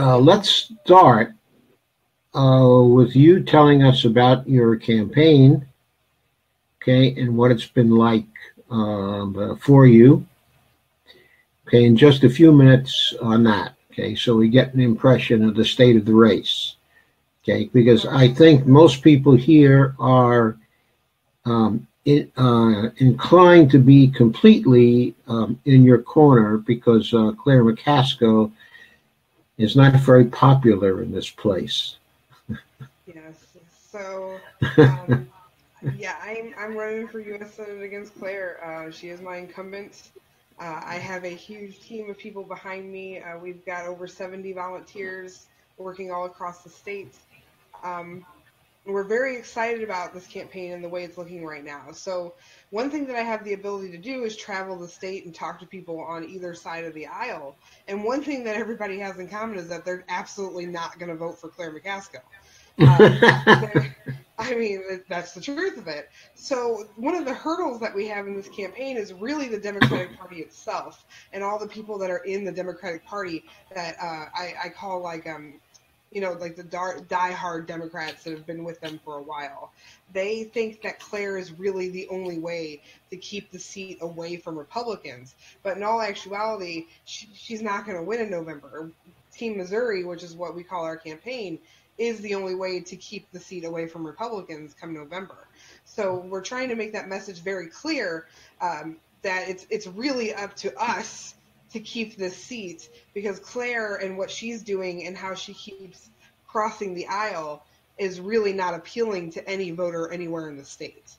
let's start with you telling us about your campaign, okay, and what it's been like for you. Okay, in just a few minutes on that, okay, so we get an impression of the state of the race, okay, because I think most people here are inclined to be completely in your corner because Claire McCaskill is not very popular in this place. Yes. So, yeah, I'm running for U.S. Senate against Claire. She is my incumbent. I have a huge team of people behind me. We've got over 70 volunteers working all across the state. Um, we're very excited about this campaign and the way it's looking right now. So one thing that I have the ability to do is travel the state and talk to people on either side of the aisle. And one thing that everybody has in common is that they're absolutely not going to vote for Claire McCaskill. I mean, that's the truth of it. So one of the hurdles that we have in this campaign is really the Democratic Party itself and all the people that are in the Democratic Party that I call like like the die-hard Democrats that have been with them for a while. They think that Claire is really the only way to keep the seat away from Republicans. But in all actuality, she's not going to win in November. Team Missouri, which is what we call our campaign, is the only way to keep the seat away from Republicans come November. So we're trying to make that message very clear that it's really up to us to keep this seat, because Claire and what she's doing and how she keeps crossing the aisle is really not appealing to any voter anywhere in the state.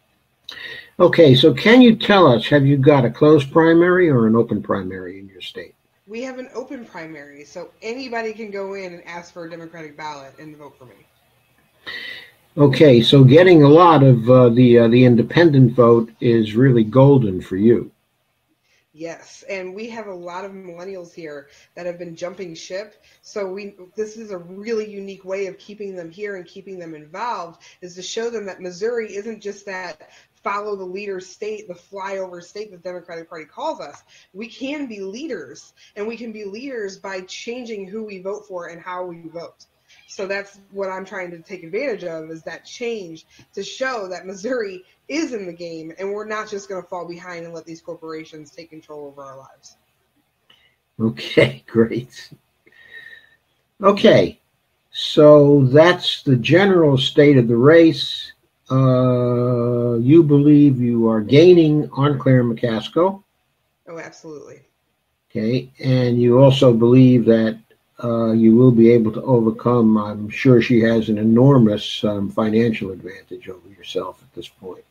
Okay, so can you tell us, have you got a closed primary or an open primary in your state? We have an open primary, so anybody can go in and ask for a Democratic ballot and vote for me. Okay, so getting a lot of the independent vote is really golden for you. Yes, and we have a lot of millennials here that have been jumping ship. So this is a really unique way of keeping them here and keeping them involved, is to show them that Missouri isn't just that follow the leader state, the flyover state the Democratic Party calls us. We can be leaders, and we can be leaders by changing who we vote for and how we vote. So that's what I'm trying to take advantage of, is that change to show that Missouri is in the game and we're not just going to fall behind and let these corporations take control over our lives. Okay, great. Okay, so that's the general state of the race. You believe you are gaining on Claire McCaskill. Oh, absolutely. Okay, and you also believe that you will be able to overcome, I'm sure she has an enormous financial advantage over yourself at this point.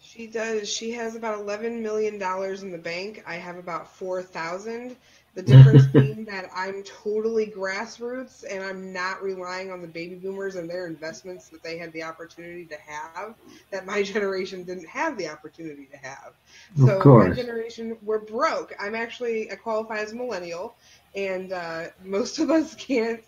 She does. She has about $11 million in the bank. I have about 4,000. The difference being that I'm totally grassroots and I'm not relying on the baby boomers and their investments that they had the opportunity to have, that my generation didn't have the opportunity to have. So my generation, we're broke. I qualify as a millennial, and most of us can't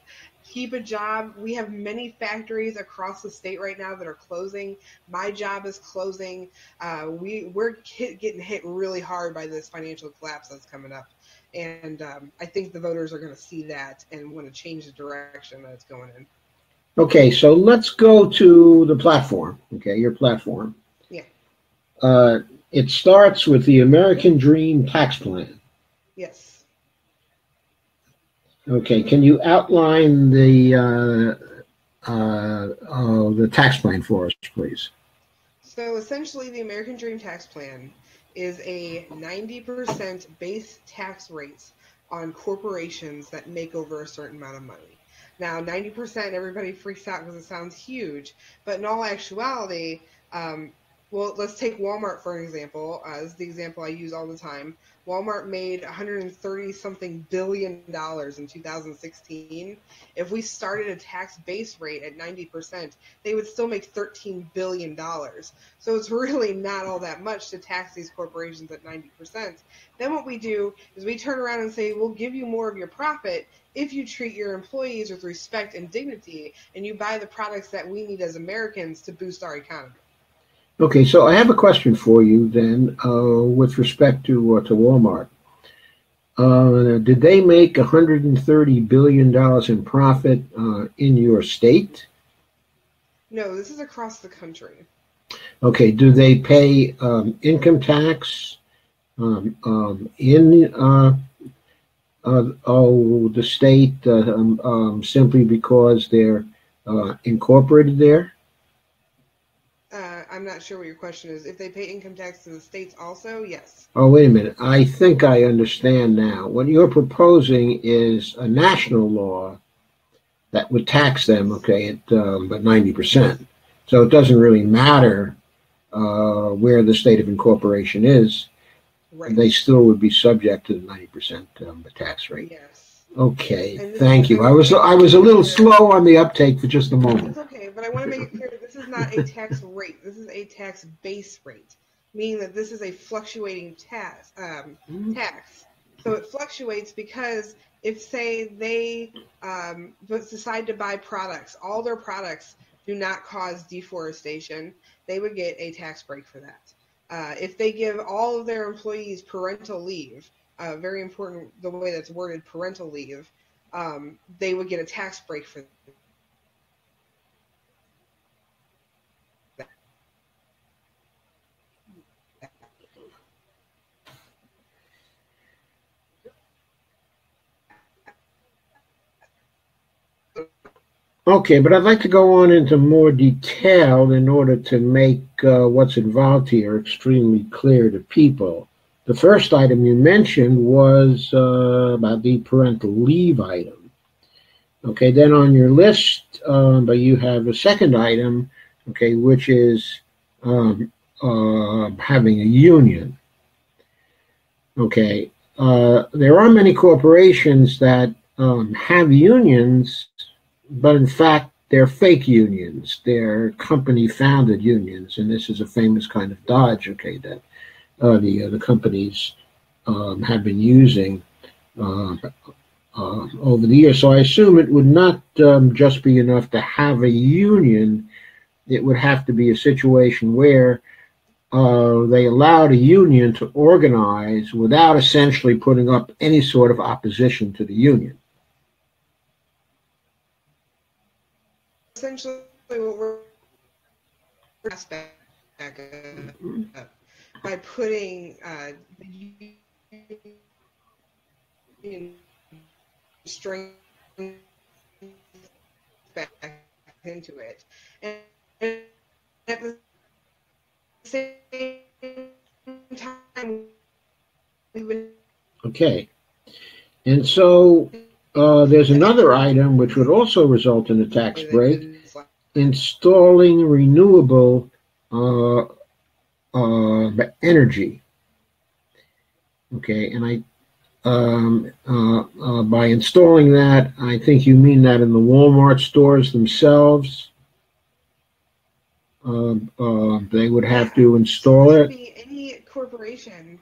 keep a job. We have many factories across the state right now that are closing. My job is closing. We're getting hit really hard by this financial collapse that's coming up. And I think the voters are going to see that and want to change the direction that it's going in. Okay, so let's go to the platform. Okay, your platform. Yeah. It starts with the American Dream tax plan. Yes. Okay, can you outline the tax plan for us, please? So essentially, the American Dream tax plan is a 90% base tax rate on corporations that make over a certain amount of money. Now, 90%, everybody freaks out because it sounds huge, but in all actuality, well, let's take Walmart for an example. This is the example I use all the time. Walmart made $130-something billion in 2016. If we started a tax base rate at 90%, they would still make $13 billion. So it's really not all that much to tax these corporations at 90%. Then what we do is we turn around and say, we'll give you more of your profit if you treat your employees with respect and dignity, and you buy the products that we need as Americans to boost our economy. Okay, so I have a question for you then with respect to Walmart. Did they make $130 billion in profit in your state? No, this is across the country. Okay, do they pay income tax in the state simply because they're incorporated there? I'm not sure what your question is. If they pay income tax to the states also, yes. Oh, wait a minute. I think I understand now. What you're proposing is a national law that would tax them, okay, at but 90%. So it doesn't really matter where the state of incorporation is. Right. They still would be subject to the 90% tax rate. Yes. Okay, thank you. I was a little slow on the uptake for just a moment. That's okay, but I want to make it clear that this is not a tax rate. This is a tax base rate, meaning that this is a fluctuating tax. So it fluctuates because if, say, they decide to buy products, all their products do not cause deforestation, they would get a tax break for that. If they give all of their employees parental leave, very important the way that's worded, parental leave, they would get a tax break for that. Okay, but I'd like to go on into more detail in order to make what's involved here extremely clear to people. The first item you mentioned was about the parental leave item. Okay, then on your list, but you have a second item, okay, which is having a union. Okay, there are many corporations that have unions, but in fact, they're fake unions. They're company-founded unions, and this is a famous kind of dodge, okay, that the companies have been using over the years. So I assume it would not just be enough to have a union. It would have to be a situation where they allowed a union to organize without essentially putting up any sort of opposition to the union. Essentially, what we're by putting the union strength back into it, and at the same time, we would. Okay, and so there's another item which would also result in a tax break: installing renewable energy. Okay, and by installing that, I think you mean that in the Walmart stores themselves. They would have to install it. Any corporation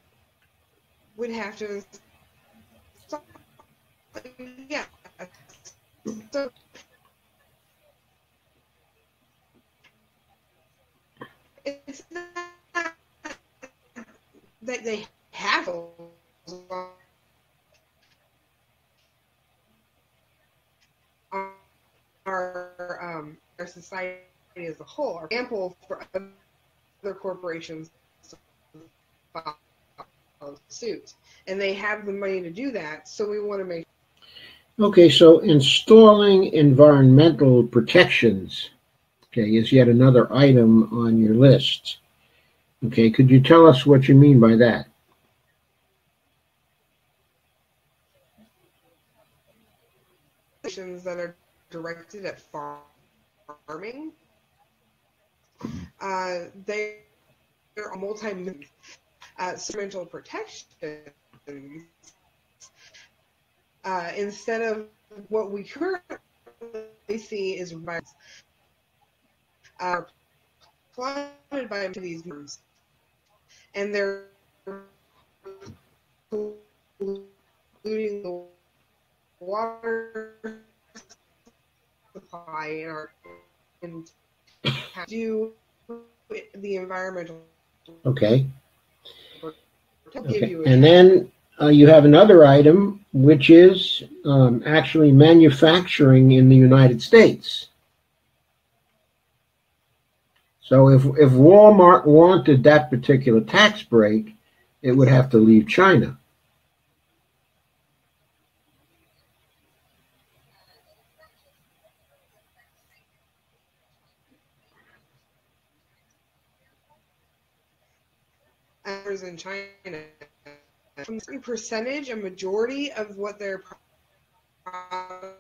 would have to install. Yeah. So it's not that they have our society as a whole are ample for other corporations to follow suit, and they have the money to do that. So we want to make. Okay, so installing environmental protections, okay, is yet another item on your list. Okay, could you tell us what you mean by that? That are directed at farming. They're multi-million environmental protections. Instead of what we currently see is planted by these birds, and they're polluting the water supply in our and do the environmental. Okay. Okay. And then you have another item, which is actually manufacturing in the United States. So if Walmart wanted that particular tax break, it would have to leave China. In China, from a certain percentage, a majority of what their products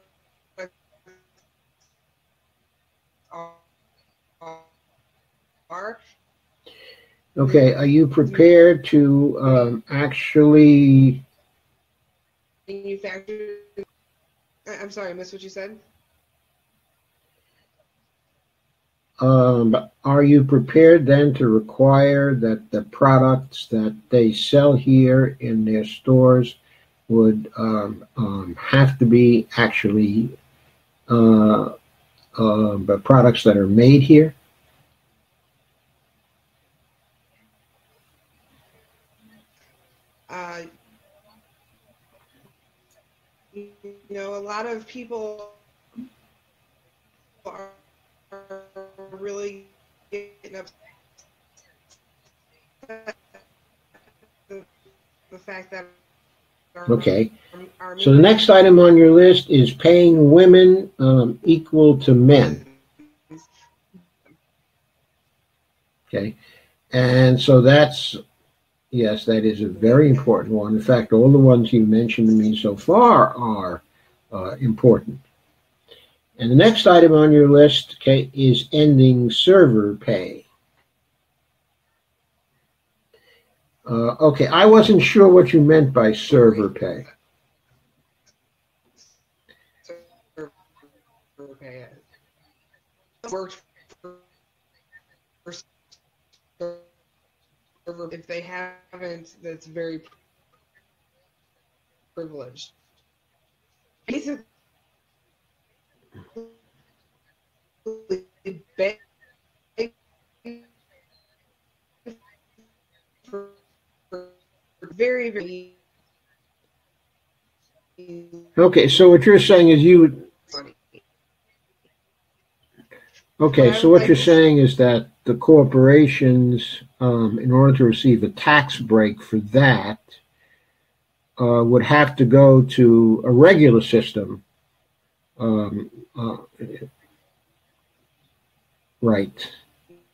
are. Okay, are you prepared to actually manufacture? I'm sorry, I missed what you said. Are you prepared then to require that the products that they sell here in their stores would have to be actually products that are made here? A lot of people are really getting upset the fact that okay. So the next item on your list is paying women equal to men. Okay. And so that's, yes, that is a very important one. In fact, all the ones you mentioned to me so far are important. And the next item on your list, okay, is ending server pay. Okay, I wasn't sure what you meant by server pay. Server pay worked for server. If they haven't, that's very privileged. Basically, very, very. Okay, so what you're saying is you would. Okay, so what you're saying is that the corporations, in order to receive a tax break for that, would have to go to a regular system. Right.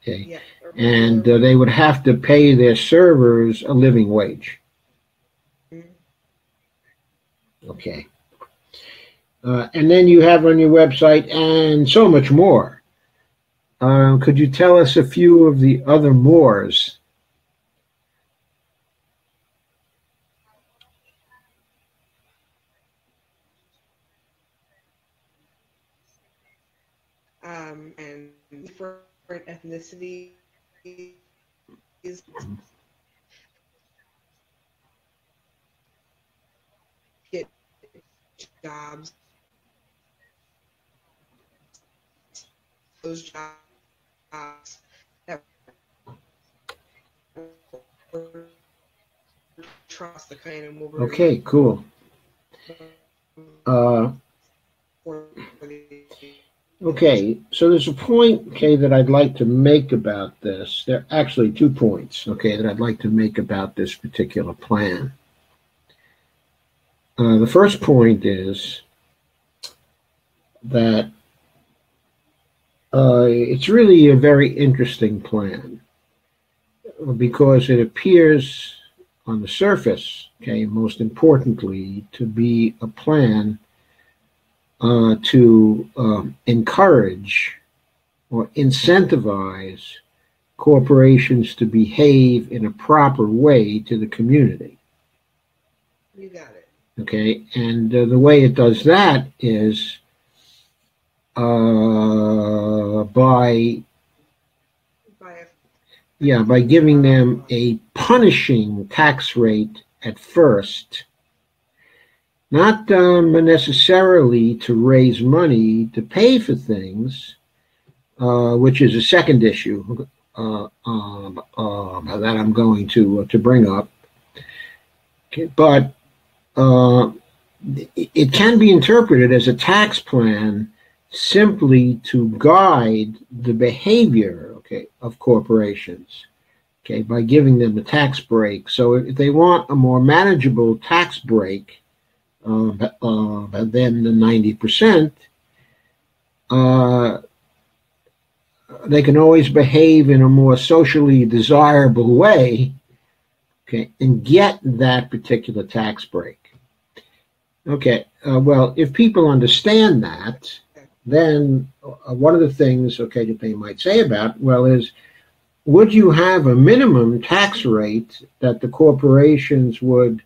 Okay. Yeah. And they would have to pay their servers a living wage. Okay. And then you have on your website and so much more. Could you tell us a few of the other mores? And different ethnicities. Get jobs. Those jobs that trust the kind of movement. Okay, cool. Okay, so there's a point, okay, that I'd like to make about this. There are actually 2 points, okay, that I'd like to make about this particular plan. The first point is that it's really a very interesting plan because it appears on the surface, okay, most importantly, to be a plan to encourage or incentivize corporations to behave in a proper way to the community. You got it. Okay, and the way it does that is by giving them a punishing tax rate at first. Not necessarily to raise money to pay for things, which is a second issue that I'm going to bring up. Okay, but it can be interpreted as a tax plan simply to guide the behavior, okay, of corporations, okay, by giving them a tax break. So if they want a more manageable tax break than the 90%, they can always behave in a more socially desirable way, okay, and get that particular tax break. Okay, well, if people understand that, then one of the things, okay, that they might say about, well, is would you have a minimum tax rate that the corporations would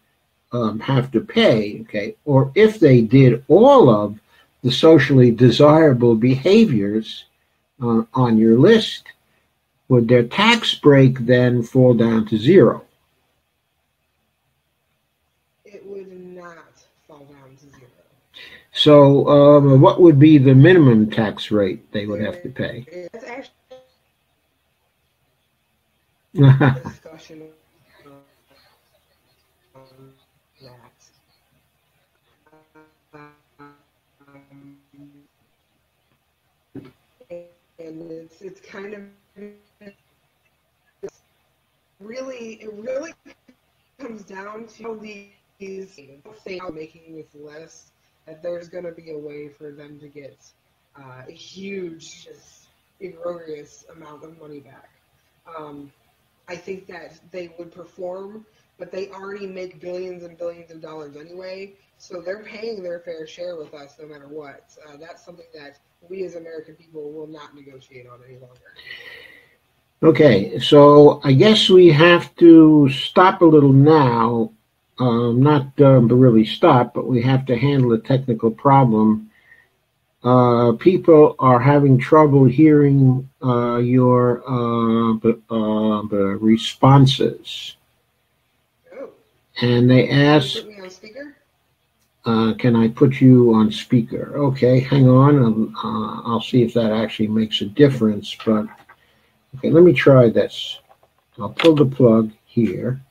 have to pay, okay, or if they did all of the socially desirable behaviors on your list, would their tax break then fall down to zero? It would not fall down to zero. So what would be the minimum tax rate they would have to pay? It's actually discussion on that. And it's kind of it really comes down to these things making this list, that there's going to be a way for them to get a huge, just egregious amount of money back. I think that they would perform, but they already make billions and billions of dollars anyway, so they're paying their fair share with us no matter what. That's something that we as American people will not negotiate on any longer. Okay, so I guess we have to stop a little now, not to really stop, but we have to handle a technical problem. People are having trouble hearing your responses. Oh. And they ask, put me on speaker? Can I put you on speaker? Okay, hang on. I'll see if that actually makes a difference. But okay, let me try this. I'll pull the plug here.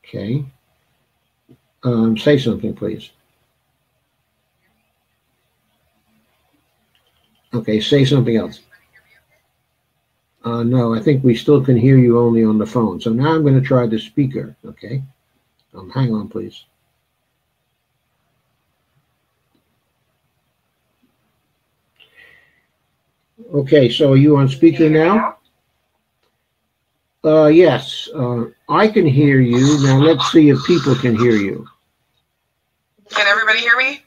Okay. Say something, please. Okay, say something else. No, I think we still can hear you only on the phone. So now I'm going to try the speaker, okay? Hang on, please. Okay, so are you on speaker now? Yes, I can hear you. Now let's see if people can hear you. Can everybody hear me?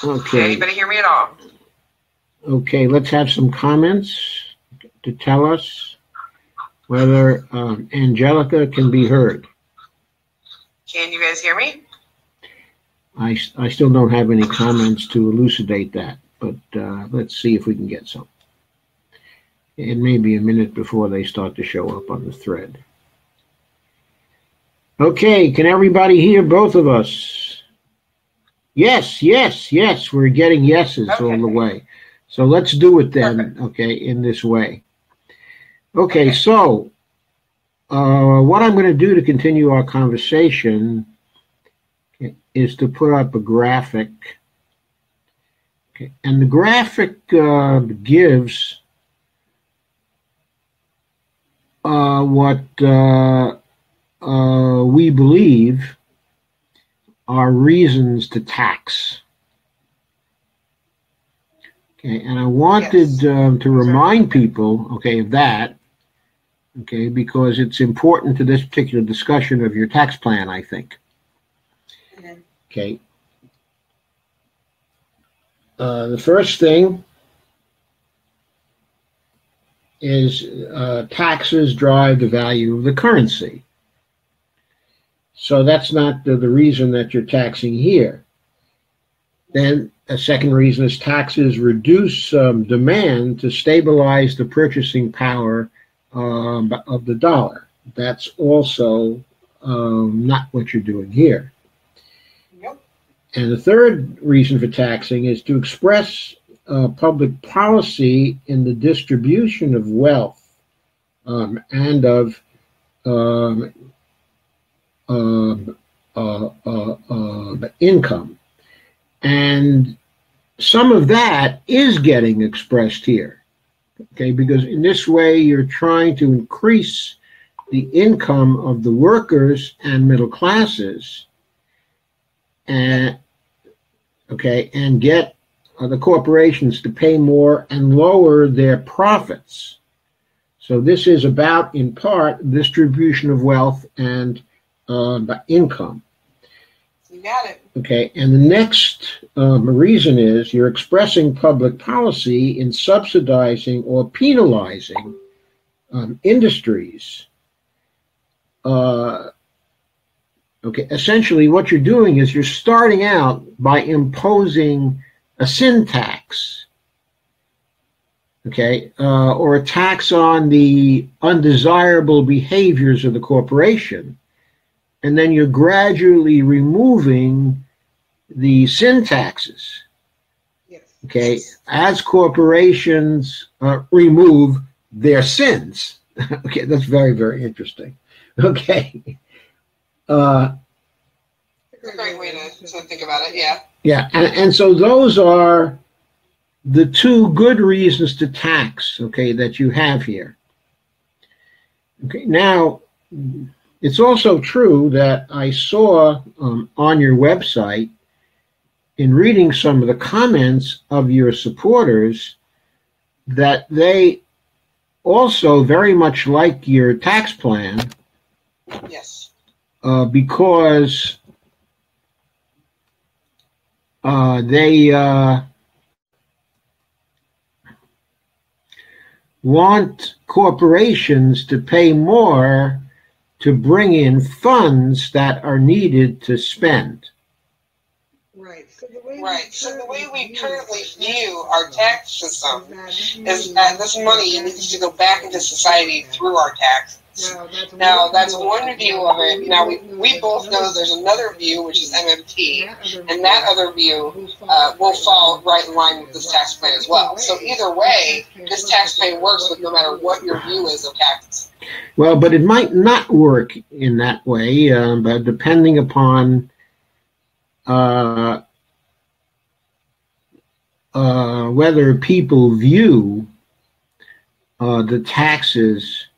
Okay. Can anybody hear me at all? Okay, let's have some comments to tell us whether Angelica can be heard. Can you guys hear me? I still don't have any comments to elucidate that, but let's see if we can get some. It may be a minute before they start to show up on the thread. Okay, can everybody hear both of us? Yes, yes, yes, we're getting yeses all the way. So let's do it then, perfect. Okay, in this way. Okay, so what I'm going to do to continue our conversation is to put up a graphic. Okay, and the graphic gives what we believe are reasons to tax. Okay, and I wanted to remind people, okay, of that, okay, because it's important to this particular discussion of your tax plan, I think. Okay. The first thing is taxes drive the value of the currency. So that's not the reason that you're taxing here. Then a second reason is taxes reduce demand to stabilize the purchasing power of the dollar. That's also not what you're doing here. Yep. And the third reason for taxing is to express public policy in the distribution of wealth and of income. And some of that is getting expressed here, okay, because in this way you're trying to increase the income of the workers and middle classes, and okay, and get the corporations to pay more and lower their profits. So this is about, in part, distribution of wealth and income. You got it. Okay, and the next reason is you're expressing public policy in subsidizing or penalizing industries. Okay, essentially what you're doing is you're starting out by imposing a sin tax, okay, or a tax on the undesirable behaviors of the corporation, and then you're gradually removing the sin taxes, okay, as corporations remove their sins. Okay, that's very, very interesting. Okay. It's a great way to think about it, yeah. Yeah, and so those are the two good reasons to tax, okay, that you have here. Okay, now, it's also true that I saw on your website, in reading some of the comments of your supporters, that they also very much like your tax plan. Yes. Because they want corporations to pay more to bring in funds that are needed to spend. Right. So the way we currently view our tax system is that this money needs to go back into society through our taxes. Now, that's one view of it. Now, we both know there's another view, which is MMT, and that other view will fall right in line with this tax plan as well. So either way, this tax plan works with no matter what your view is of taxes. Well, but it might not work in that way, but depending upon whether people view the taxes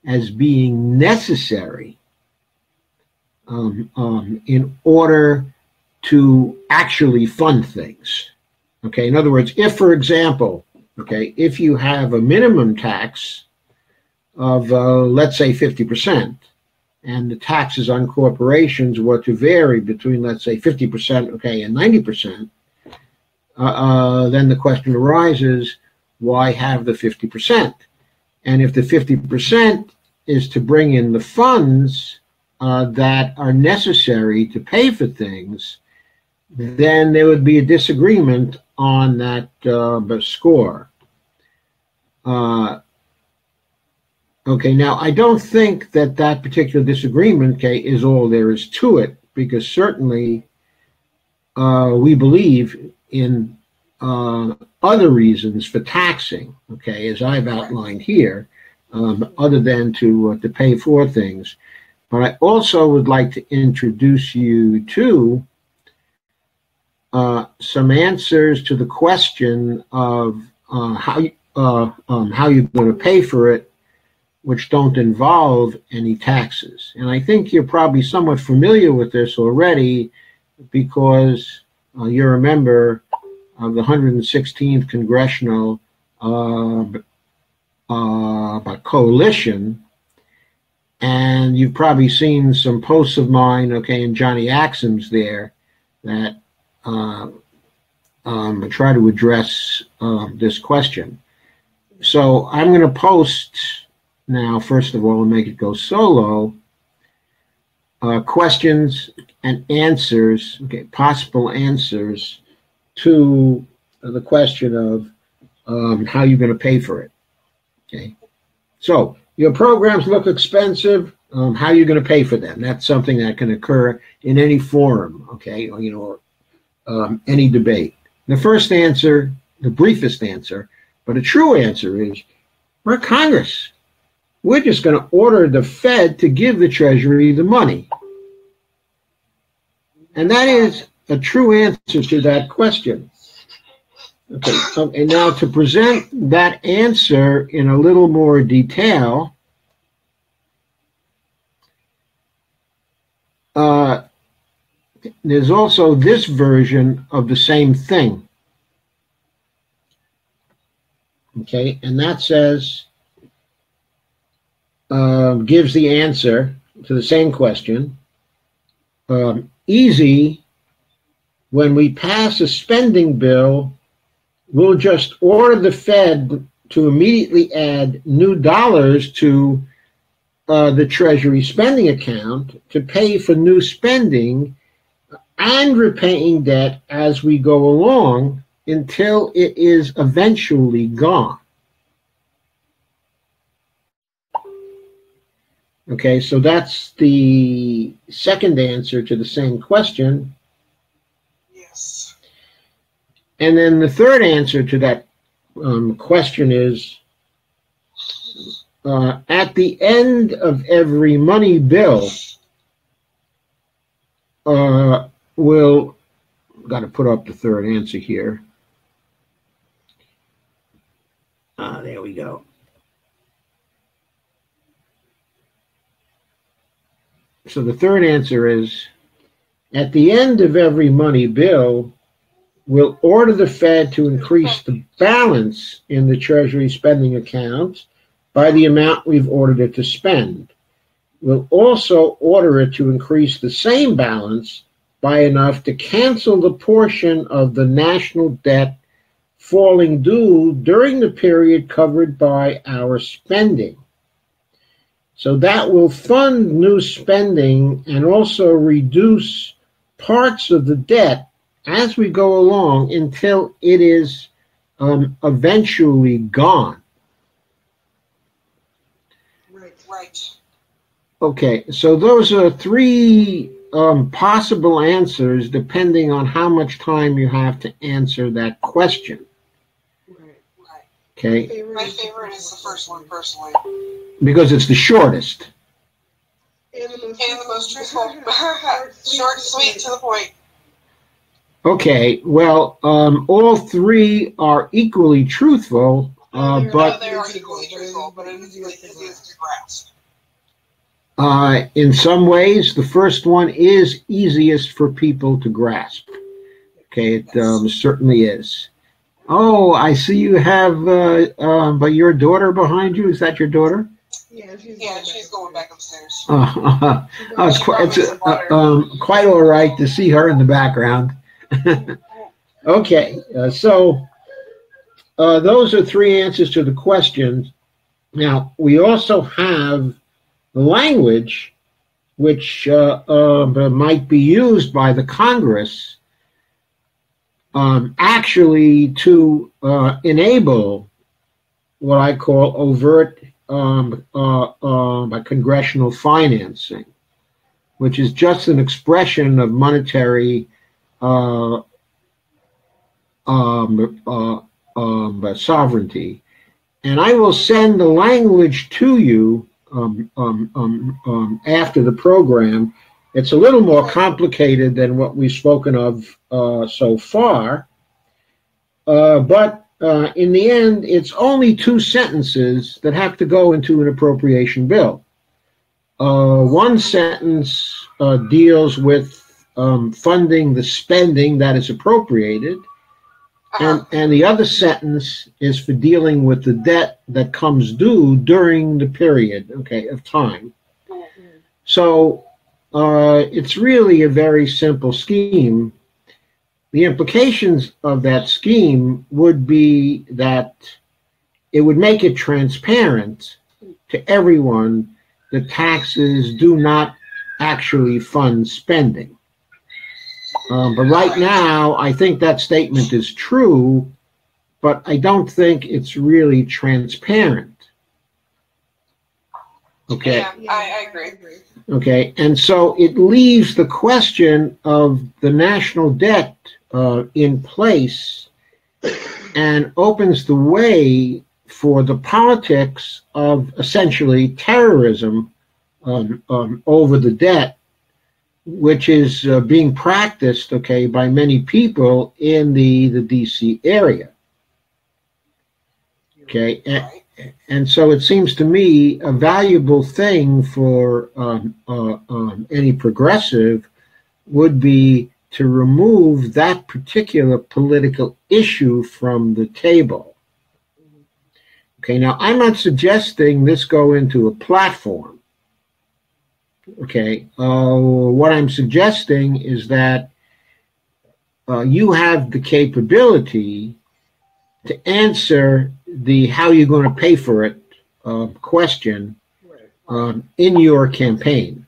as being necessary in order to actually fund things. Okay, in other words, if, for example, okay, if you have a minimum tax of, let's say, 50%, and the taxes on corporations were to vary between, let's say, 50%, okay, and 90%, then the question arises, why have the 50%? And if the 50% is to bring in the funds that are necessary to pay for things, then there would be a disagreement on that score. Okay, now I don't think that that particular disagreement, okay, is all there is to it, because certainly we believe in other reasons for taxing, okay, as I've outlined here, other than to pay for things. But I also would like to introduce you to some answers to the question of how you're going to pay for it, which don't involve any taxes. And I think you're probably somewhat familiar with this already, because you're a member of the 116th Congressional Coalition, and you've probably seen some posts of mine, okay, and Johnny Axum's there, that try to address this question. So I'm going to post now, first of all, and make it go solo, questions and answers, okay, possible answers to the question of how you're going to pay for it. Okay, so your programs look expensive. How are you going to pay for them? That's something that can occur in any forum, okay, or, you know, any debate. The first answer, the briefest answer, but a true answer is, we're Congress. we're just going to order the Fed to give the Treasury the money. And that is a true answer to that question. Okay, and now to present that answer in a little more detail, there's also this version of the same thing. Okay, and that says, gives the answer to the same question. Easy, when we pass a spending bill, we'll just order the Fed to immediately add new dollars to the Treasury spending account to pay for new spending and repaying debt as we go along until it is eventually gone. Okay, so that's the second answer to the same question. Yes. And then the third answer to that question is, at the end of every money bill, we'll, got to put up the third answer here. There we go. So the third answer is, at the end of every money bill, we'll order the Fed to increase the balance in the Treasury spending account by the amount we've ordered it to spend. We'll also order it to increase the same balance by enough to cancel the portion of the national debt falling due during the period covered by our spending. So that will fund new spending and also reduce parts of the debt as we go along until it is eventually gone. Right. Okay, so those are three possible answers depending on how much time you have to answer that question. Right. Okay. My favorite is the first one, personally. Because it's the shortest. And the most truthful. Short, sweet, to the point. Okay, well, all three are equally truthful, but they are equally truthful, but it is easiest to grasp. In some ways, the first one is easiest for people to grasp. Okay, it certainly is. Oh, I see you have but your daughter behind you. Is that your daughter? Yeah, she's going back upstairs. It's quite all right to see her in the background. Okay, so those are three answers to the questions. Now, we also have the language which might be used by the Congress actually to enable what I call overt congressional financing, which is just an expression of monetary sovereignty. And I will send the language to you after the program. It's a little more complicated than what we've spoken of so far, but in the end, it's only two sentences that have to go into an appropriation bill. One sentence deals with funding the spending that is appropriated, and the other sentence is for dealing with the debt that comes due during the period, of time. So it's really a very simple scheme. The implications of that scheme would be that it would make it transparent to everyone that taxes do not actually fund spending. But right now, I think that statement is true, but I don't think it's really transparent. Okay. Yeah, I agree. Okay, and so it leaves the question of the national debt in place and opens the way for the politics of essentially terrorism over the debt, which is being practiced, okay, by many people in the D.C. area. Okay, and so it seems to me a valuable thing for any progressive would be to remove that particular political issue from the table. Okay, now I'm not suggesting this go into a platform. Okay, what I'm suggesting is that you have the capability to answer the how you're going to pay for it question in your campaign.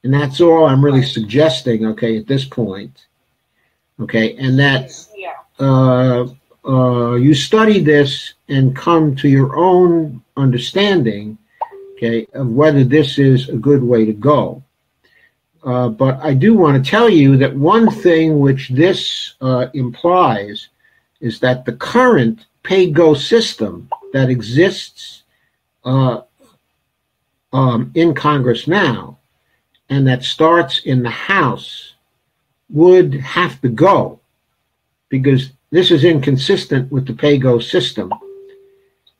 And that's all I'm really suggesting, okay, at this point. Okay, and that you study this and come to your own understanding, okay, of whether this is a good way to go. But I do want to tell you that one thing which this implies is that the current pay-go system that exists in Congress now and that starts in the House would have to go, because this is inconsistent with the pay-go system.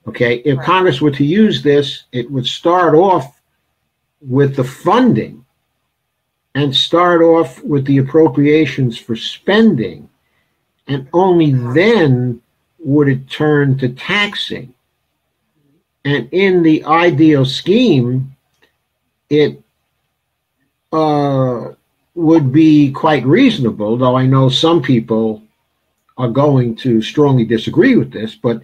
Okay, if Congress were to use this, it would start off with the funding and start off with the appropriations for spending, and only then would it turn to taxing. And in the ideal scheme, it would be quite reasonable, though I know some people are going to strongly disagree with this, but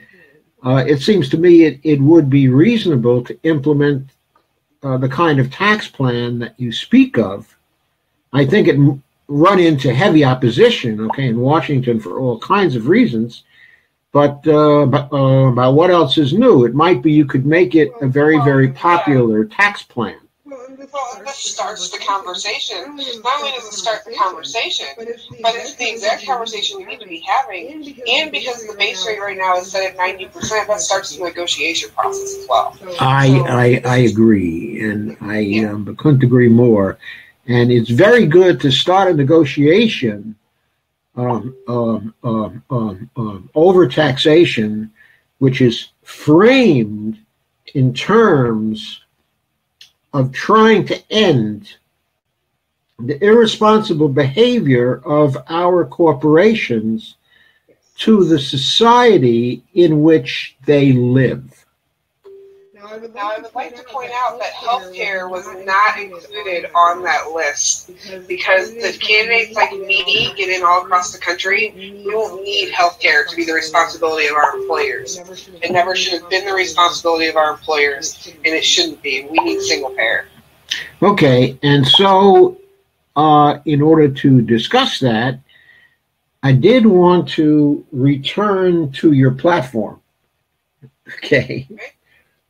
it seems to me it would be reasonable to implement the kind of tax plan that you speak of. I think it run into heavy opposition, okay, in Washington for all kinds of reasons, but what else is new? It might be you could make it a very, very popular tax plan. Well, this starts the conversation. Not only does it start the conversation, but it's the exact conversation we need to be having. And because the base rate right now is set at 90%, that starts the negotiation process as well. I agree, and I couldn't agree more. And it's very good to start a negotiation over taxation, which is framed in terms of trying to end the irresponsible behavior of our corporations to the society in which they live. Now, I would like to point out that healthcare was not included on that list because the candidates like me get in all across the country. We don't need healthcare to be the responsibility of our employers. It never should have been the responsibility of our employers, and it shouldn't be. We need single payer. Okay, and so in order to discuss that, I did want to return to your platform. Okay.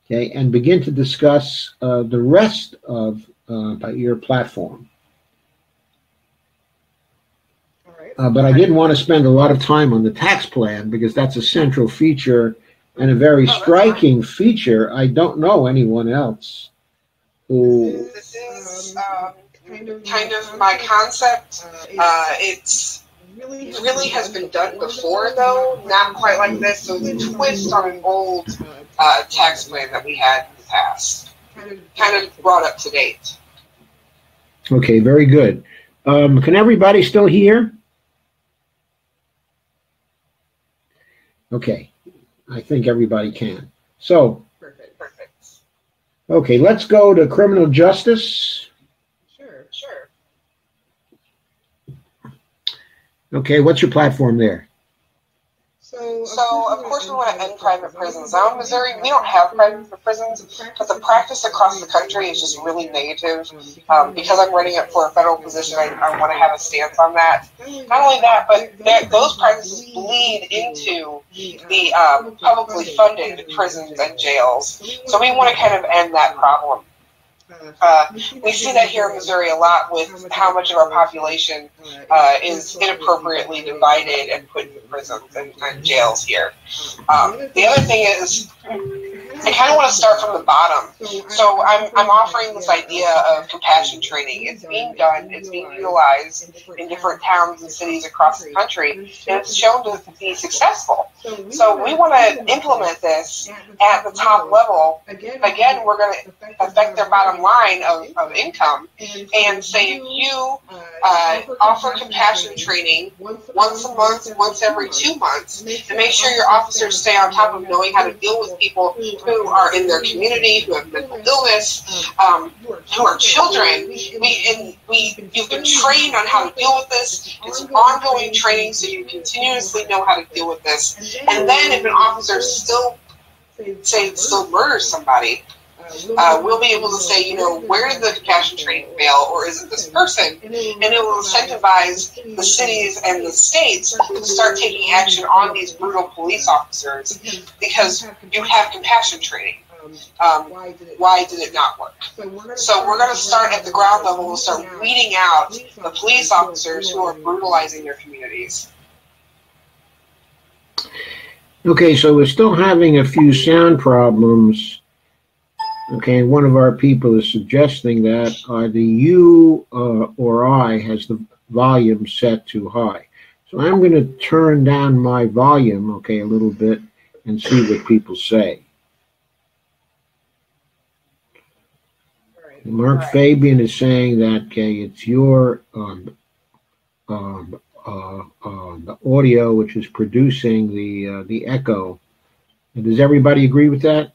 Okay, and begin to discuss the rest of your platform. All right. But I didn't want to spend a lot of time on the tax plan because that's a central feature and a very striking feature. I don't know anyone else who... This is kind of my concept. It really has been done before, though. Not quite like this, so it's a twist on an old tax plan that we had in the past. Kind of brought up to date. Okay, very good. Can everybody still hear? Okay, I think everybody can. So, Perfect. Okay, let's go to criminal justice. Sure. Okay, what's your platform there? So, of course, we want to end private prisons. Now, in Missouri, we don't have private prisons, but the practice across the country is just really negative. Because I'm running up for a federal position, I want to have a stance on that. Not only that, but those practices bleed into the publicly funded prisons and jails. So we want to kind of end that problem. We see that here in Missouri a lot with how much of our population is inappropriately divided and put in prisons and jails here. The other thing is, I kind of want to start from the bottom. So I'm offering this idea of compassion training. It's being done, it's being utilized in different towns and cities across the country, and it's shown to be successful. So we want to implement this at the top level. Again, we're going to affect their bottom line of income, and say if you offer compassion training once a month, once every 2 months, and make sure your officers stay on top of knowing how to deal with people who are in their community, who have mental illness, who are children. You've been trained on how to deal with this. It's ongoing training, so you continuously know how to deal with this. And then if an officer still murders somebody, we'll be able to say, you know, where did the compassion training fail, or is it this person? And it will incentivize the cities and the states to start taking action on these brutal police officers because you have compassion training. Why did it not work? So we're going to start at the ground level. We'll start weeding out the police officers who are brutalizing their communities. Okay, so we're still having a few sound problems. Okay, one of our people is suggesting that either you or I has the volume set too high. So I'm going to turn down my volume, okay, a little bit and see what people say. Mark Fabian is saying that, okay, it's your the audio which is producing the echo. And does everybody agree with that?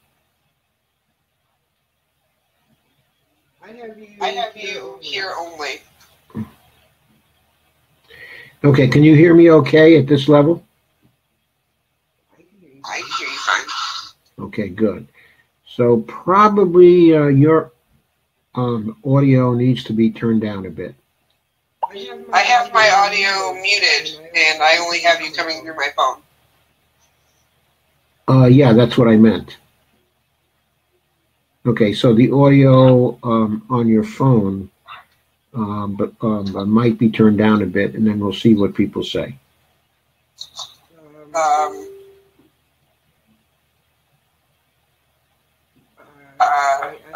I have you here only. Okay, can you hear me okay at this level? I can hear you fine. Okay, good. So probably your audio needs to be turned down a bit. I have my audio muted, and I only have you coming through my phone. Yeah, that's what I meant. Okay, so the audio on your phone might be turned down a bit, and then we'll see what people say.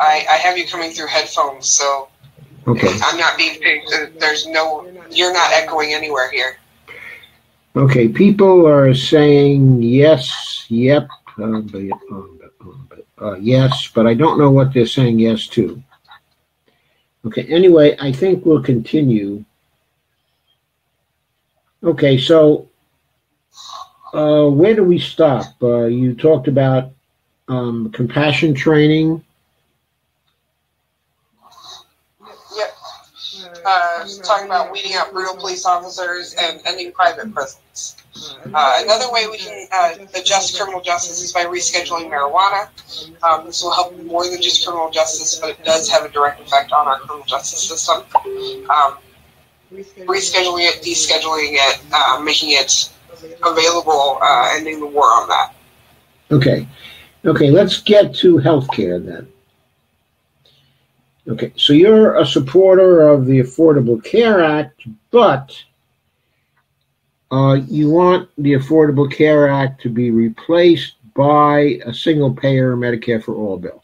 I have you coming through headphones, so okay. I'm not being paid. You're not echoing anywhere here. Okay, people are saying yes, yep, yes, but I don't know what they're saying yes to. Okay, anyway, I think we'll continue. Okay, so where do we stop? You talked about compassion training. Yep. Talking about weeding out brutal police officers and ending private prisons. Another way we can adjust criminal justice is by rescheduling marijuana. This will help more than just criminal justice, but it does have a direct effect on our criminal justice system. Rescheduling it, descheduling it, making it available, ending the war on that. Okay. Okay, let's get to healthcare then. Okay, so you're a supporter of the Affordable Care Act, but you want the Affordable Care Act to be replaced by a single-payer Medicare for All bill.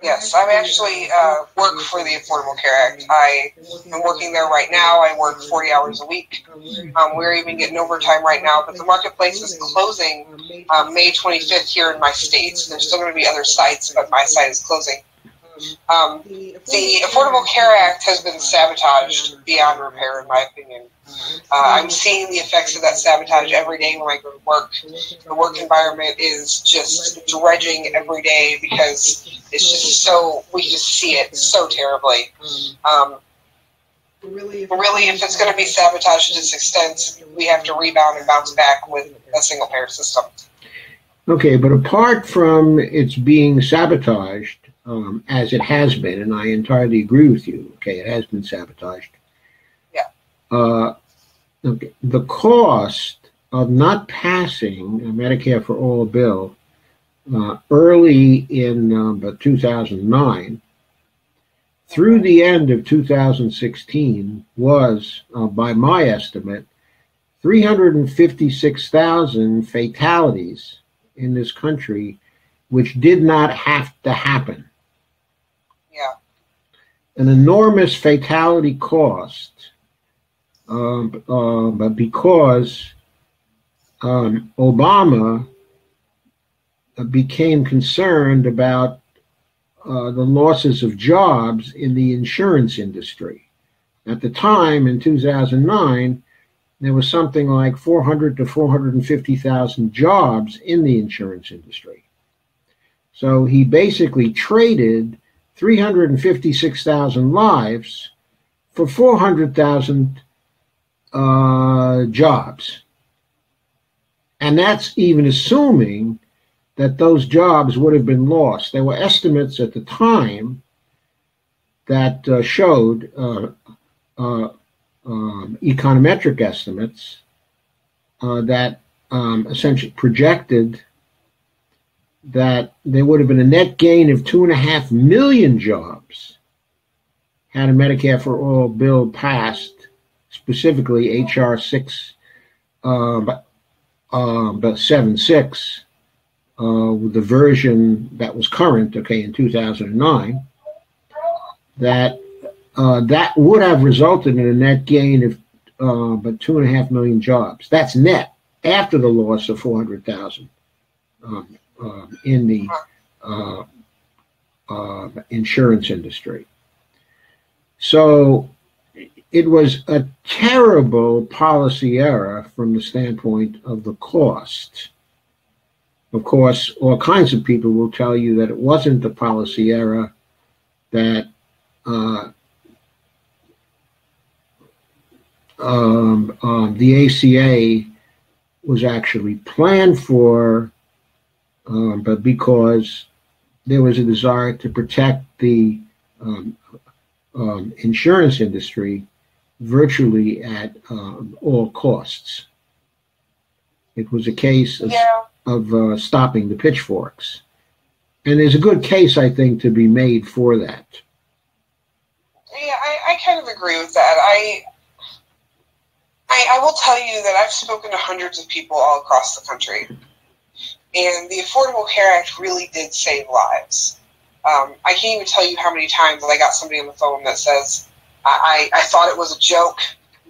Yes, I'm actually work for the Affordable Care Act. I am working there right now. I work 40 hours a week. We're even getting overtime right now, but the marketplace is closing May 25th here in my state. There's still going to be other sites, but my site is closing. The Affordable Care Act has been sabotaged beyond repair, in my opinion. I'm seeing the effects of that sabotage every day when I go to work. The work environment is just dredging every day because it's just so, we just see it so terribly. Really, if it's going to be sabotaged to this extent, we have to rebound and bounce back with a single-payer system. Okay, but apart from its being sabotaged, as it has been, and I entirely agree with you, okay, it has been sabotaged. Yeah. Okay, the cost of not passing a Medicare for All bill early in 2009 through the end of 2016 was, by my estimate, 356,000 fatalities in this country, which did not have to happen. Yeah. An enormous fatality cost, but because Obama became concerned about the losses of jobs in the insurance industry. At the time, in 2009, there was something like 400 to 450,000 jobs in the insurance industry. So he basically traded 356,000 lives for 400,000 jobs. And that's even assuming that those jobs would have been lost. There were estimates at the time that showed, econometric estimates, that essentially projected that there would have been a net gain of 2.5 million jobs had a Medicare for All bill passed, specifically H.R. 76, with the version that was current, in 2009, that would have resulted in a net gain of but 2.5 million jobs. That's net after the loss of 400,000 in the insurance industry. So it was a terrible policy error from the standpoint of the cost. Of course, all kinds of people will tell you that it wasn't a policy error, that the ACA was actually planned for, but because there was a desire to protect the insurance industry virtually at all costs. It was a case of stopping the pitchforks. And there's a good case, I think, to be made for that. Yeah, I kind of agree with that. I will tell you that I've spoken to hundreds of people all across the country, and the Affordable Care Act really did save lives. I can't even tell you how many times I got somebody on the phone that says, I thought it was a joke.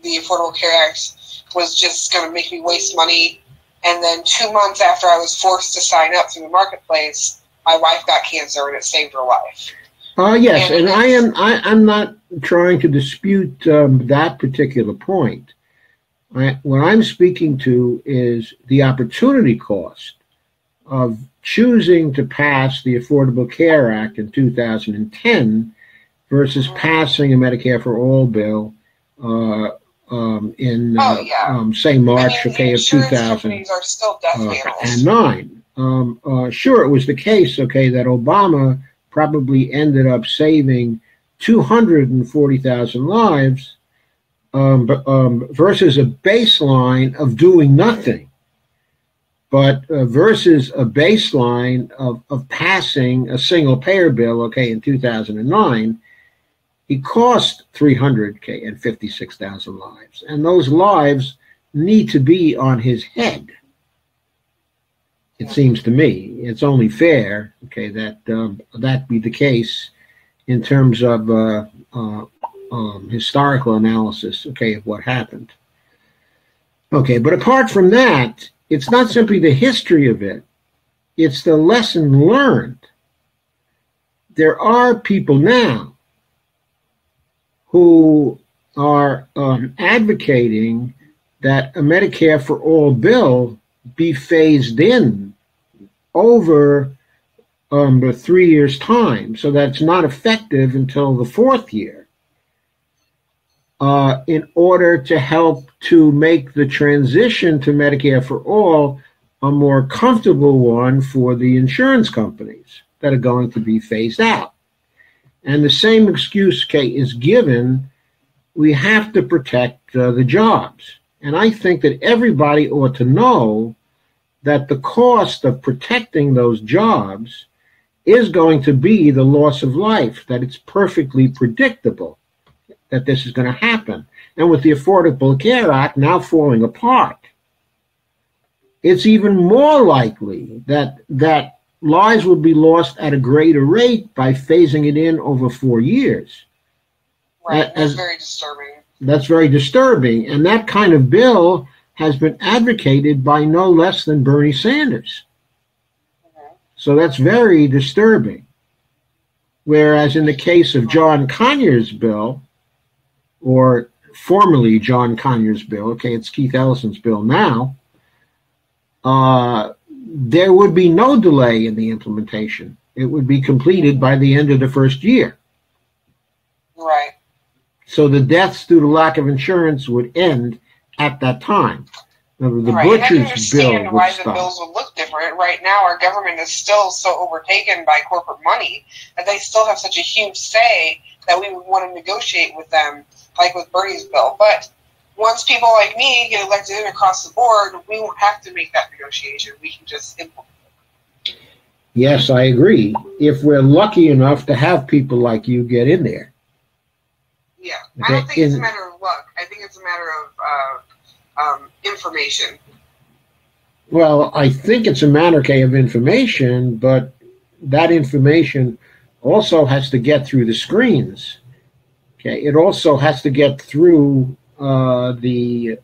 The Affordable Care Act was just going to make me waste money. And then 2 months after I was forced to sign up through the marketplace, my wife got cancer and it saved her life. Yes, and I'm not trying to dispute that particular point. What I'm speaking to is the opportunity cost of choosing to pass the Affordable Care Act in 2010 versus passing a Medicare for All bill in, say, March of 2009. Sure, it was the case, that Obama probably ended up saving 240,000 lives versus a baseline of doing nothing, but versus a baseline of passing a single-payer bill, in 2009, he cost 356,000 lives, and those lives need to be on his head. It seems to me it's only fair, that that be the case in terms of historical analysis, of what happened. But apart from that, it's not simply the history of it; it's the lesson learned. There are people now who are advocating that a Medicare for All bill be phased in over 3 years' time, so that it's not effective until the fourth year, in order to help to make the transition to Medicare for All a more comfortable one for the insurance companies that are going to be phased out. And the same excuse, is given. We have to protect the jobs. And I think that everybody ought to know that the cost of protecting those jobs is going to be the loss of life, that it's perfectly predictable that this is going to happen. And with the Affordable Care Act now falling apart, it's even more likely that lives will be lost at a greater rate by phasing it in over 4 years. Right, that's very disturbing. That's very disturbing. And that kind of bill has been advocated by no less than Bernie Sanders. So that's very disturbing. Whereas in the case of John Conyers' bill, or formerly John Conyers' bill, okay, it's Keith Ellison's bill now, there would be no delay in the implementation. It would be completed by the end of the first year. Right. So the deaths due to lack of insurance would end at that time. Now, the right. butcher's bill would why stop. The bills would look different. Right now, our government is still so overtaken by corporate money that they still have such a huge say that we would want to negotiate with them, like with Bernie's bill. But once people like me get elected in across the board, we won't have to make that negotiation. We can just implement it. Yes, I agree. If we're lucky enough to have people like you get in there. Yeah, I don't think it's a matter of luck. I think it's a matter of information. Well, I think it's a matter, okay, of information, but that information also has to get through the screens. Okay, it also has to get through the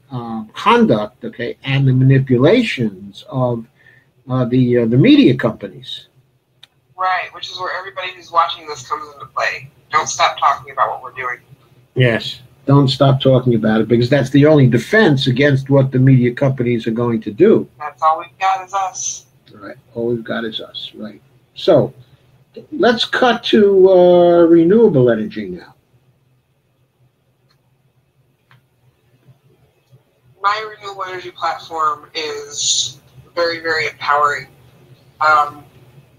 conduct, okay, and the manipulations of the media companies. Right, which is where everybody who's watching this comes into play. Don't stop talking about what we're doing. Yes, don't stop talking about it, because that's the only defense against what the media companies are going to do. That's all we've got is us. Right, all we've got is us, right. So, let's cut to renewable energy now. My renewable energy platform is very, very empowering.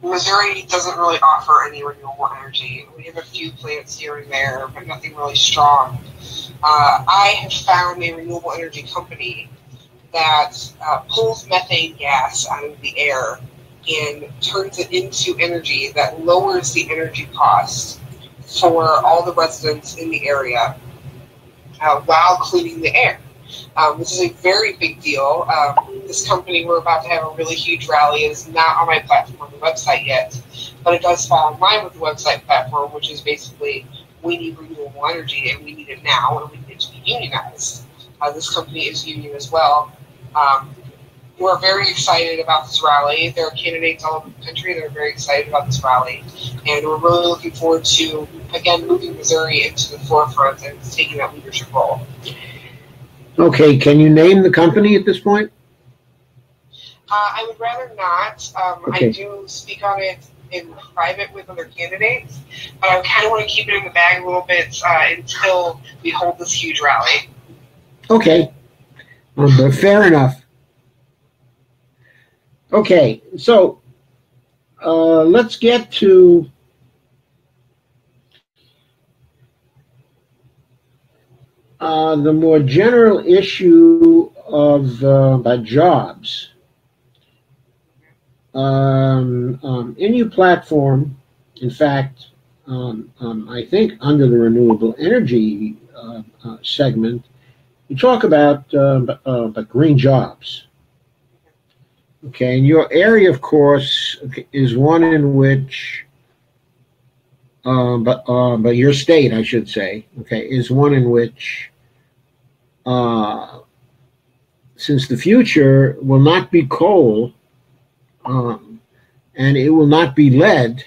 Missouri doesn't really offer any renewable energy. We have a few plants here and there, but nothing really strong. I have found a renewable energy company that pulls methane gas out of the air and turns it into energy that lowers the energy cost for all the residents in the area while cleaning the air. This is a very big deal. This company, we're about to have a really huge rally. It is not on my platform on the website yet, but it does fall in line with the website platform, which is basically we need renewable energy and we need it now and we need it to be unionized. This company is union as well. We're very excited about this rally. There are candidates all over the country that are very excited about this rally, and we're really looking forward to, again, moving Missouri into the forefront and taking that leadership role. Okay, can you name the company at this point? I would rather not. Okay. I do speak on it in private with other candidates, but I kind of want to keep it in the bag a little bit until we hold this huge rally. Okay, but fair enough. Okay, so let's get to the more general issue of about jobs. In your platform, in fact, I think under the renewable energy segment, you talk about green jobs. Okay, and your area, of course, is one in which, but your state, I should say, okay, is one in which, since the future will not be coal, and it will not be lead,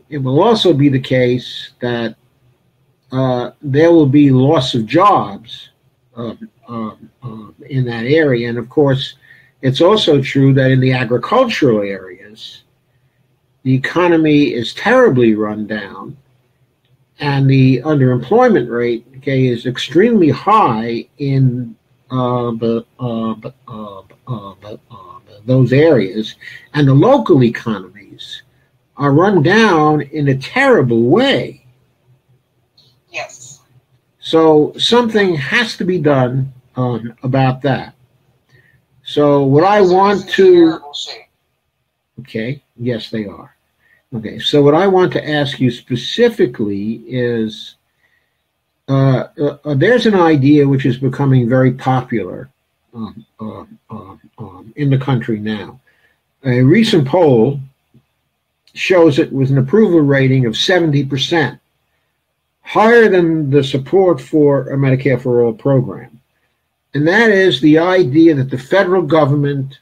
it will also be the case that there will be loss of jobs in that area. And of course, it's also true that in the agricultural areas, the economy is terribly run down, and the underemployment rate, okay, is extremely high in those areas, and the local economies are run down in a terrible way. Yes. So something has to be done about that. So what I want to, Okay, yes, they are. Okay, so what I want to ask you specifically is there's an idea which is becoming very popular in the country now. A recent poll shows it with an approval rating of 70%, higher than the support for a Medicare for All program. And that is the idea that the federal government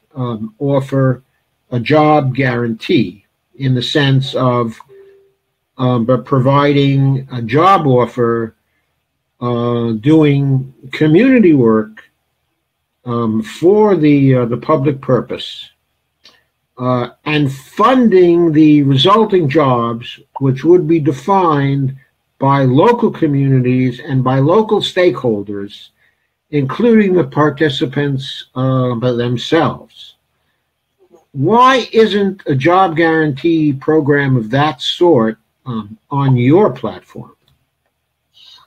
offer a job guarantee in the sense of providing a job offer, doing community work for the public purpose, and funding the resulting jobs, which would be defined by local communities and by local stakeholders, including the participants themselves. Why isn't a job guarantee program of that sort on your platform?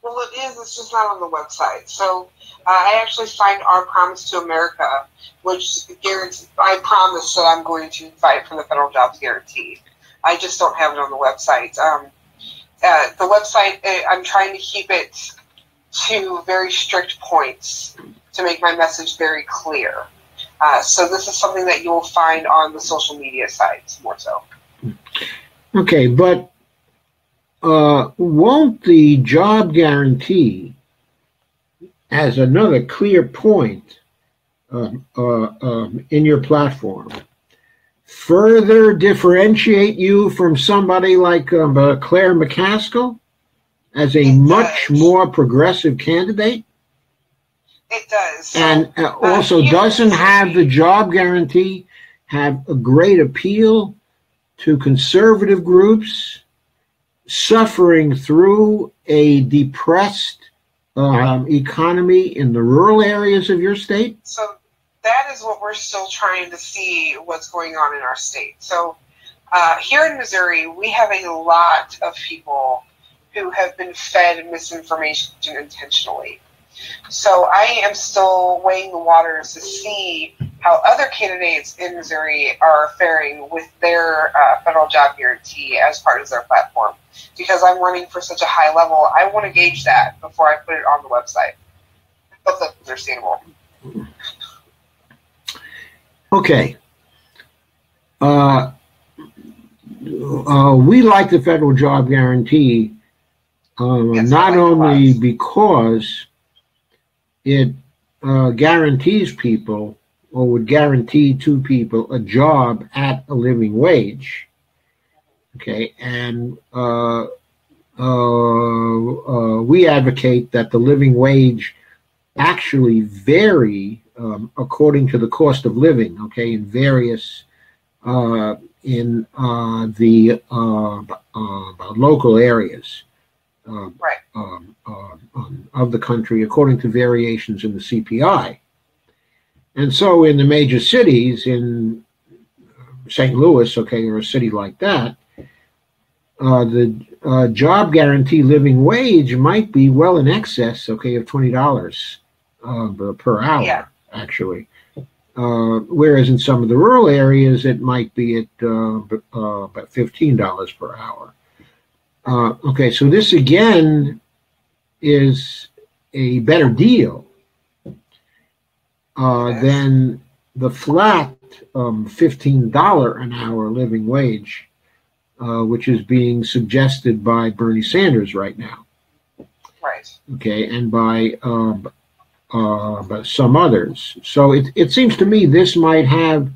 Well, it is. It's just not on the website. So I actually signed our Promise to America, which guarantees, I promise that I'm going to fight for the federal jobs guarantee. I just don't have it on the website. The website, I'm trying to keep it to very strict points to make my message very clear. So this is something that you will find on the social media sites more so. Okay, but won't the job guarantee, as another clear point in your platform, further differentiate you from somebody like Claire McCaskill as a much more progressive candidate? It does. And also, doesn't have the job guarantee have a great appeal to conservative groups suffering through a depressed economy in the rural areas of your state? So that is what we're still trying to see what's going on in our state. So here in Missouri, we have a lot of people who have been fed misinformation intentionally. So I am still weighing the waters to see how other candidates in Missouri are faring with their federal job guarantee as part of their platform. Because I'm running for such a high level, I want to gauge that before I put it on the website. But that's understandable. Okay. We like the federal job guarantee not only because it guarantees people, or would guarantee to people, a job at a living wage. Okay, and we advocate that the living wage actually vary according to the cost of living. Okay, in various in the local areas. Right. Of the country, according to variations in the CPI. And so in the major cities, in St. Louis, okay, or a city like that, the job guarantee living wage might be well in excess, okay, of $20 per hour, actually. Whereas in some of the rural areas, it might be at about $15 per hour. Okay, so this again is a better deal than the flat $15 an hour living wage, which is being suggested by Bernie Sanders right now. Right. Okay, and by some others. So it seems to me this might have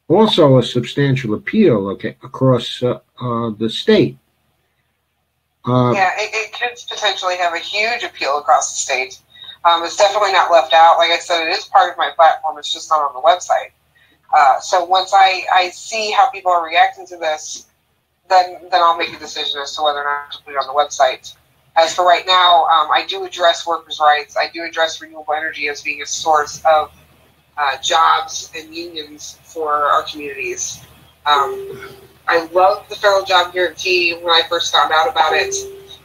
also a substantial appeal, okay, across the state. It could potentially have a huge appeal across the state. It's definitely not left out. Like I said, it is part of my platform. It's just not on the website. So once I see how people are reacting to this, then I'll make a decision as to whether or not to put it on the website. As for right now, I do address workers' rights. I do address renewable energy as being a source of jobs and unions for our communities. I loved the federal job guarantee when I first found out about it.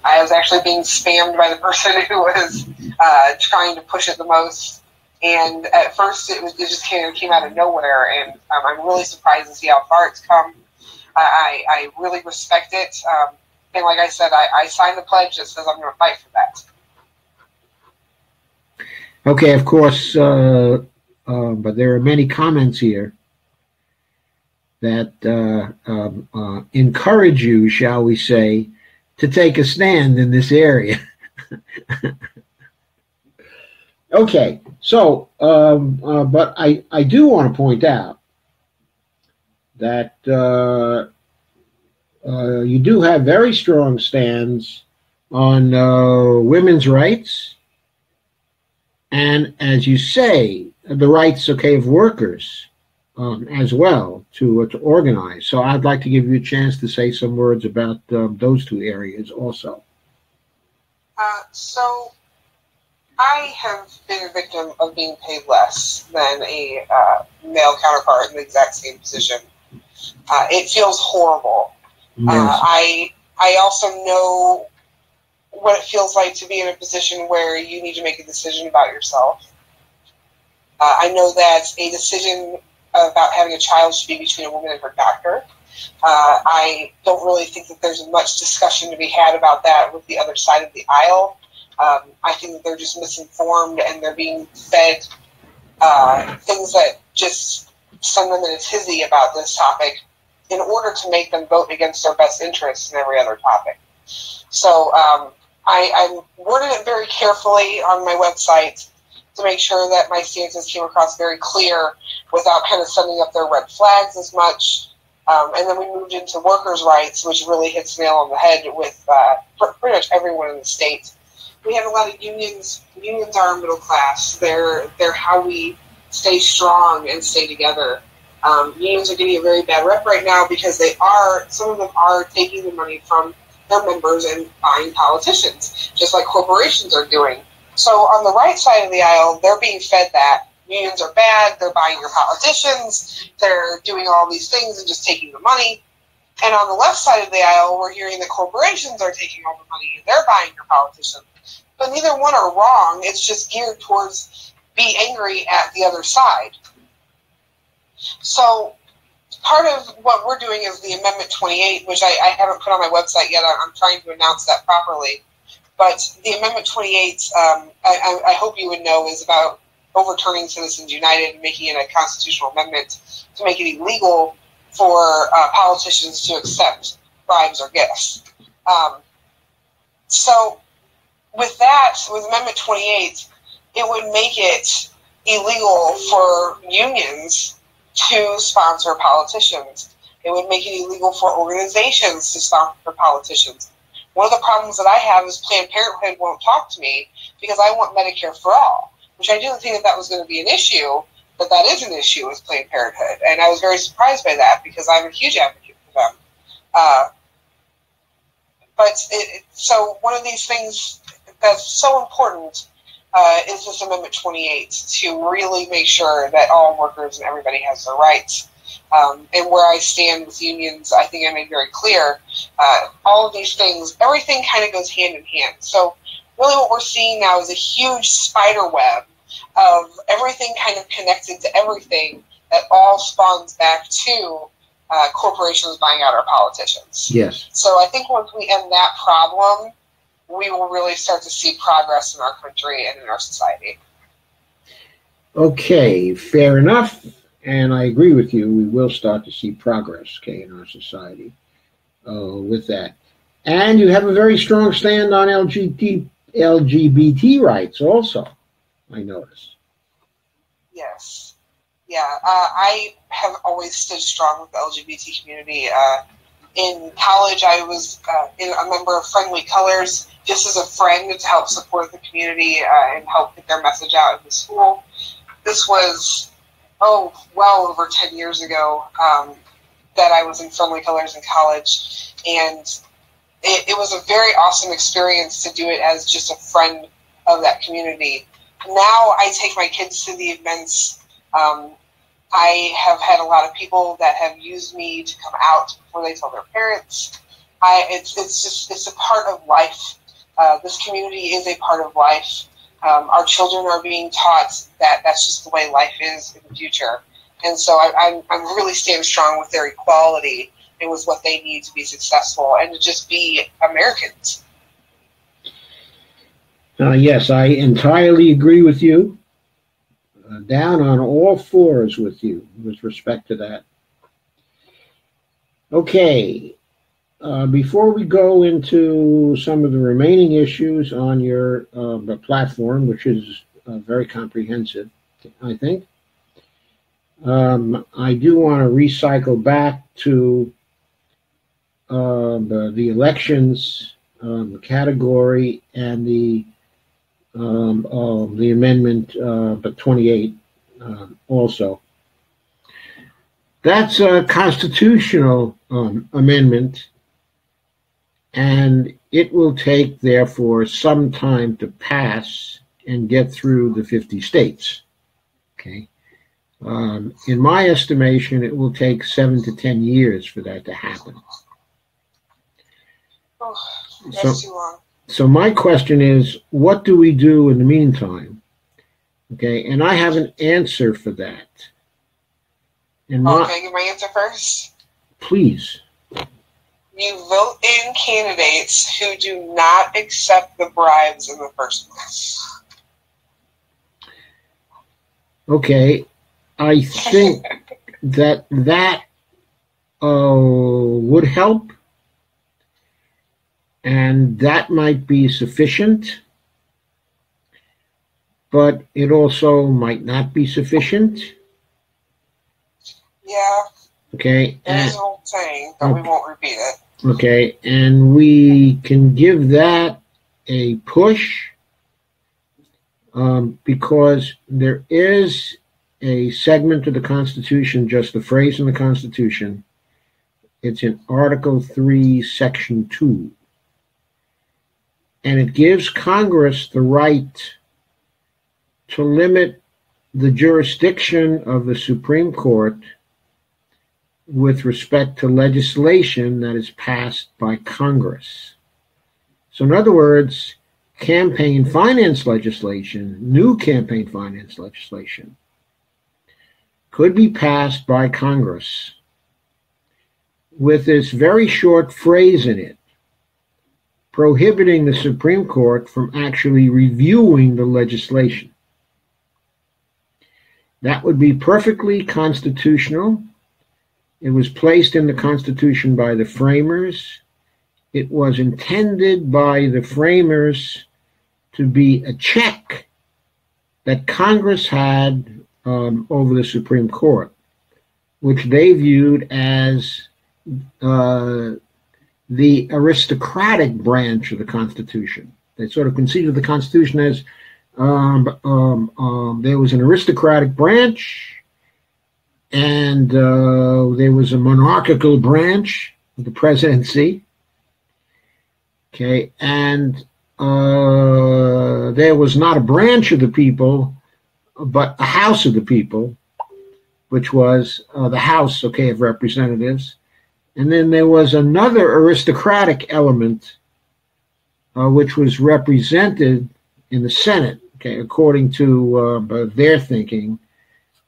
I was actually being spammed by the person who was trying to push it the most. And at first, it just came out of nowhere, and I'm really surprised to see how far it's come. I really respect it, and like I said, I signed the pledge that says I'm going to fight for that. Okay, of course, but there are many comments here that encourage you, shall we say, to take a stand in this area. Okay, so, but I do want to point out that you do have very strong stands on women's rights, and as you say, the rights, okay, of workers as well to organize. So I'd like to give you a chance to say some words about those two areas also. So I have been a victim of being paid less than a male counterpart in the exact same position. It feels horrible. Yes. I also know what it feels like to be in a position where you need to make a decision about yourself. I know that a decision about having a child should be between a woman and her doctor. I don't really think that there's much discussion to be had about that with the other side of the aisle. I think that they're just misinformed, and they're being fed things that just send them in a tizzy about this topic in order to make them vote against their best interests in every other topic. So I worded it very carefully on my website to make sure that my stances came across very clear without kind of sending up their red flags as much. And then we moved into workers' rights, which really hits nail on the head with pretty much everyone in the state. We have a lot of unions. Unions are our middle class. They're how we stay strong and stay together. Unions are getting a very bad rep right now because some of them are taking the money from their members and buying politicians, just like corporations are doing. So on the right side of the aisle, they're being fed that unions are bad, they're buying your politicians, they're doing all these things and just taking the money. And on the left side of the aisle, we're hearing that corporations are taking all the money and they're buying your politicians. But neither one are wrong. It's just geared towards be angry at the other side. So part of what we're doing is the Amendment 28, which I haven't put on my website yet. I'm trying to announce that properly. But the Amendment 28, I hope you would know, is about overturning Citizens United and making it a constitutional amendment to make it illegal for politicians to accept bribes or gifts. So with that, with Amendment 28, it would make it illegal for unions to sponsor politicians. It would make it illegal for organizations to sponsor politicians. One of the problems that I have is Planned Parenthood won't talk to me because I want Medicare for all, which I didn't think that was going to be an issue, but that is an issue with Planned Parenthood. And I was very surprised by that because I'm a huge advocate for them. So one of these things that's so important is this Amendment 28 to really make sure that all workers and everybody has their rights. And where I stand with unions, I think I made very clear. All of these things, everything kind of goes hand in hand. So really what we're seeing now is a huge spider web of everything kind of connected to everything that all spawns back to corporations buying out our politicians. Yes. So I think once we end that problem, we will really start to see progress in our country and in our society. Okay, fair enough. And I agree with you. We will start to see progress, okay, in our society with that. And you have a very strong stand on LGBT rights also, I noticed. Yes. Yeah, I have always stood strong with the LGBT community. In college, I was a member of Friendly Colors, just as a friend to help support the community and help get their message out in the school. This was well over 10 years ago that I was in Friendly Colors in college, and it was a very awesome experience to do it as just a friend of that community. Now I take my kids to the events. I have had a lot of people that have used me to come out before they tell their parents. It's a part of life. This community is a part of life. Our children are being taught that that's just the way life is in the future. And so I'm really staying strong with their equality and with what they need to be successful and to just be Americans. Yes, I entirely agree with you. Down on all fours with you with respect to that. Okay, before we go into some of the remaining issues on your platform, which is very comprehensive, I think, I do want to recycle back to the elections category and the amendment 28 also. That's a constitutional amendment, and it will take, therefore, some time to pass and get through the 50 states. Okay. In my estimation, it will take 7 to 10 years for that to happen. Oh, that's too long. So my question is, what do we do in the meantime? Okay, and I have an answer for that. And can I give my answer first? Please. You vote in candidates who do not accept the bribes in the first place. Okay, I think that would help. And that might be sufficient, but it also might not be sufficient. Yeah. Okay. There's an old saying, but we won't repeat it. Okay, and we can give that a push because there is a segment of the Constitution, just a phrase in the Constitution. It's in Article 3, Section 2. And it gives Congress the right to limit the jurisdiction of the Supreme Court with respect to legislation that is passed by Congress. So in other words, campaign finance legislation, new campaign finance legislation, could be passed by Congress with this very short phrase in it, prohibiting the Supreme Court from actually reviewing the legislation. That would be perfectly constitutional. It was placed in the Constitution by the framers. It was intended by the framers to be a check that Congress had over the Supreme Court, which they viewed as the aristocratic branch of the Constitution. They sort of considered the Constitution as there was an aristocratic branch, and there was a monarchical branch of the presidency. Okay, and there was not a branch of the people, but a house of the people, which was the House, of Representatives. And then there was another aristocratic element, which was represented in the Senate, according to their thinking,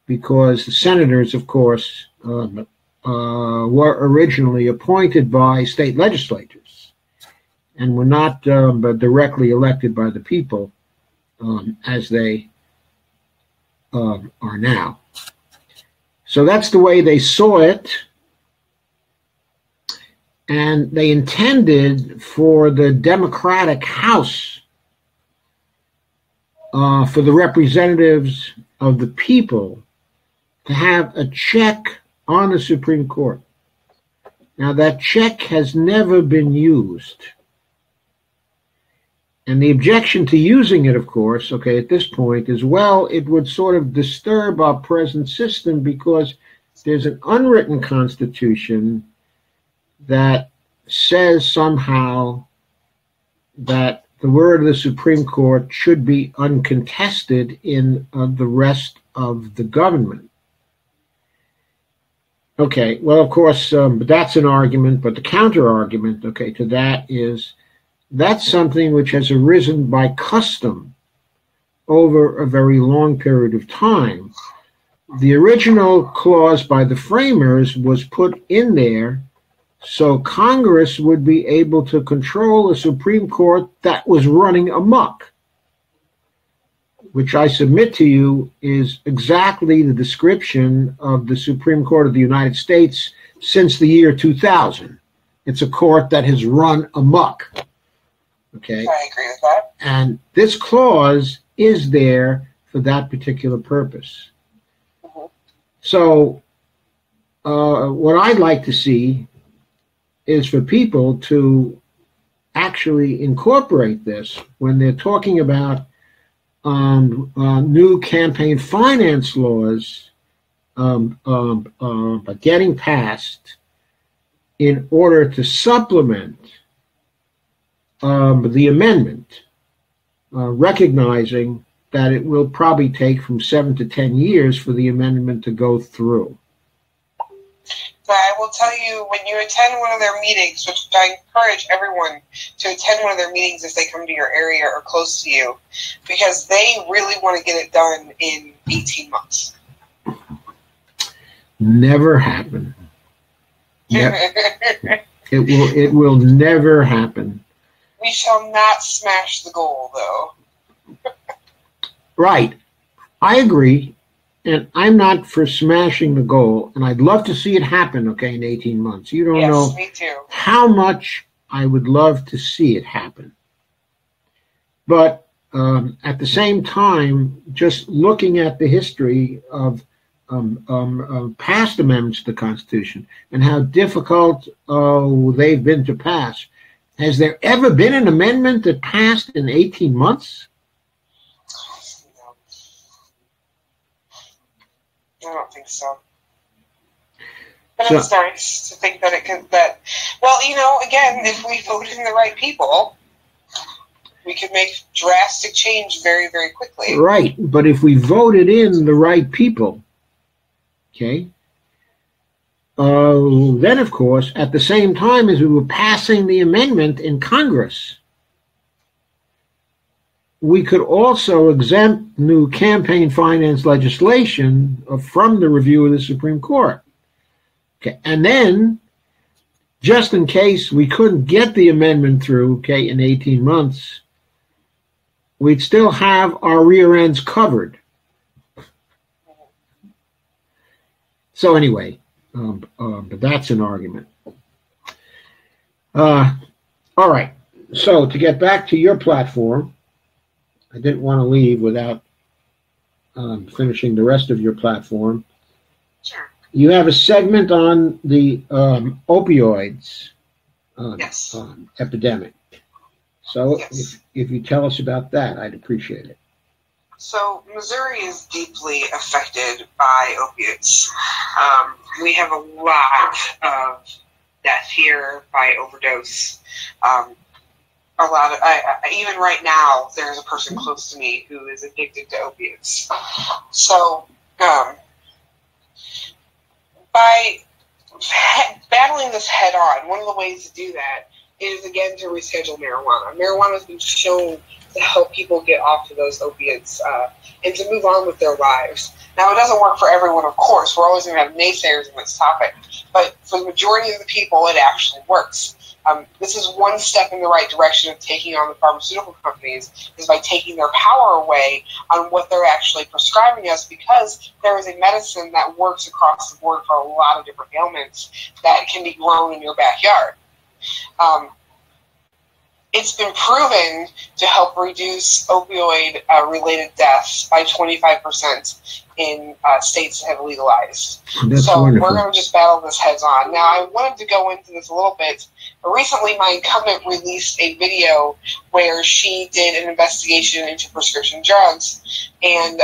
because the senators, of course, were originally appointed by state legislatures and were not directly elected by the people as they are now. So that's the way they saw it. And they intended for the Democratic House, for the representatives of the people, to have a check on the Supreme Court. Now, that check has never been used. And the objection to using it, of course, at this point is, well, it would sort of disturb our present system because there's an unwritten constitution that says somehow that the word of the Supreme Court should be uncontested in the rest of the government. Okay, well, of course, that's an argument, but the counter-argument, to that is that's something which has arisen by custom over a very long period of time. The original clause by the framers was put in there so Congress would be able to control a Supreme Court that was running amok, which I submit to you is exactly the description of the Supreme Court of the United States since the year 2000. It's a court that has run amok. Okay? I agree with that. And this clause is there for that particular purpose. Mm-hmm. So what I'd like to see is for people to actually incorporate this when they're talking about new campaign finance laws getting passed in order to supplement the amendment, recognizing that it will probably take from 7 to 10 years for the amendment to go through. But I will tell you, when you attend one of their meetings, which I encourage everyone to attend one of their meetings if they come to your area or close to you, because they really want to get it done in 18 months. Never happen. It will never happen. We shall not smash the goal, though. Right. I agree. And I'm not for smashing the goal, and I'd love to see it happen, okay, in 18 months. You don't know me too. how much I would love to see it happen. But at the same time, just looking at the history of past amendments to the Constitution and how difficult they've been to pass, has there ever been an amendment that passed in 18 months? I don't think so. But it's nice to think that it can, well, again, if we voted in the right people, we could make drastic change very, very quickly. Right, but if we voted in the right people, okay, then, of course, at the same time as we were passing the amendment in Congress, we could also exempt new campaign finance legislation from the review of the Supreme Court. Okay, and then, just in case we couldn't get the amendment through, okay, in 18 months, we'd still have our rear ends covered. So anyway, but that's an argument. All right, so to get back to your platform, I didn't want to leave without finishing the rest of your platform. Sure. You have a segment on the opioids yes. Epidemic. So yes. if you tell us about that, I'd appreciate it. So Missouri is deeply affected by opiates. We have a lot of death here by overdose. A lot of, even right now, there's a person close to me who is addicted to opiates. So, by battling this head on, one of the ways to do that is, again, to reschedule marijuana. Marijuana has been shown to help people get off of those opiates and to move on with their lives. Now, it doesn't work for everyone, of course. We're always going to have naysayers on this topic. But for the majority of the people, it actually works. This is one step in the right direction of taking on the pharmaceutical companies, is by taking their power away on what they're actually prescribing us, because there is a medicine that works across the board for a lot of different ailments that can be grown in your backyard. It's been proven to help reduce opioid-related deaths by 25% in states that have legalized. That's so wonderful. We're going to just battle this heads on. Now, I wanted to go into this a little bit. But recently, my incumbent released a video where she did an investigation into prescription drugs. And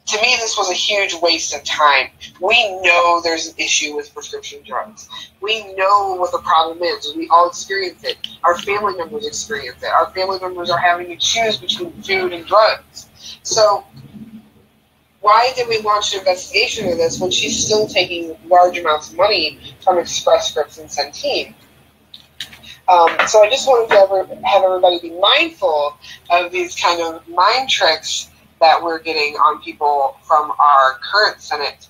to me, this was a huge waste of time. We know there's an issue with prescription drugs. We know what the problem is. We all experience it. Our family members experience it. Our family members are having to choose between food and drugs. So why did we launch an investigation of this when she's still taking large amounts of money from Express Scripts and Centene? So I just wanted to have everybody be mindful of these kind of mind tricks that we're getting on people from our current Senate,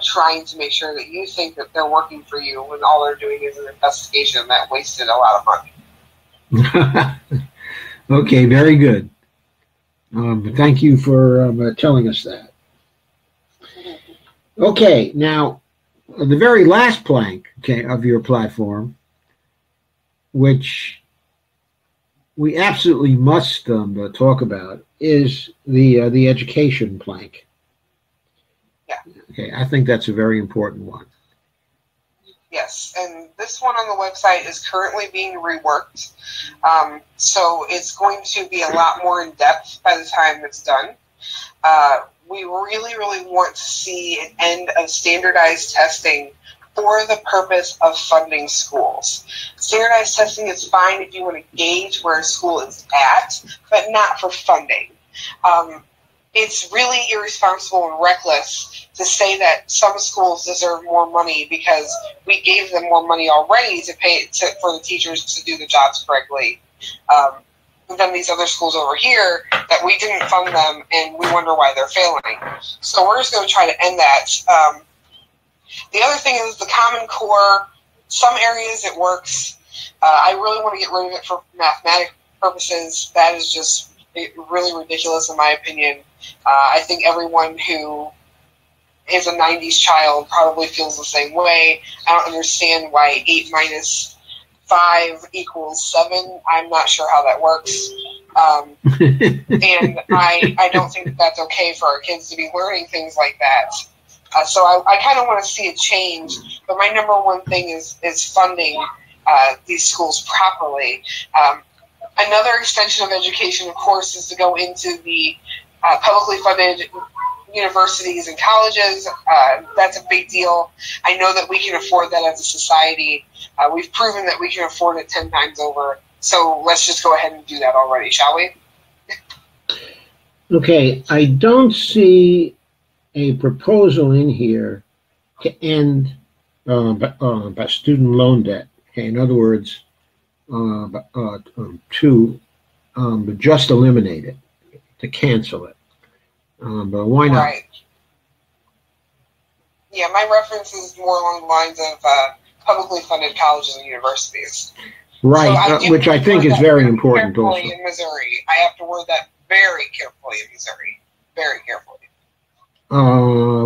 trying to make sure that you think that they're working for you when all they're doing is an investigation that wasted a lot of money. Okay, very good. Thank you for telling us that. Okay, now the very last plank, okay, of your platform, which we absolutely must talk about, is the education plank. Yeah. Okay, I think that's a very important one. Yes, and this one on the website is currently being reworked, so it's going to be a lot more in depth by the time it's done. We really, really want to see an end of standardized testing for the purpose of funding schools. Standardized testing is fine if you want to gauge where a school is at, but not for funding. It's really irresponsible and reckless to say that some schools deserve more money because we gave them more money already to pay for the teachers to do the jobs correctly. Than these other schools over here that we didn't fund them and we wonder why they're failing. So we're just going to try to end that. The other thing is the Common Core. Some areas it works. I really want to get rid of it for mathematic purposes. That is just really ridiculous in my opinion. I think everyone who is a 90s child probably feels the same way. I don't understand why 8 minus 5 equals 7. I'm not sure how that works. And I don't think that that's okay for our kids to be learning things like that. So I kind of want to see a change. But my number one thing is funding these schools properly. Another extension of education, of course, is to go into the publicly funded universities and colleges. That's a big deal. I know that we can afford that as a society. We've proven that we can afford it 10 times over. So let's just go ahead and do that already, shall we? Okay, I don't see a proposal in here to end by student loan debt. Okay, in other words, to just eliminate it, to cancel it. But why not? Right. Yeah, my reference is more along the lines of publicly funded colleges and universities. Right, So which I think is very important also. In Missouri, I have to word that very carefully in Missouri. Very carefully.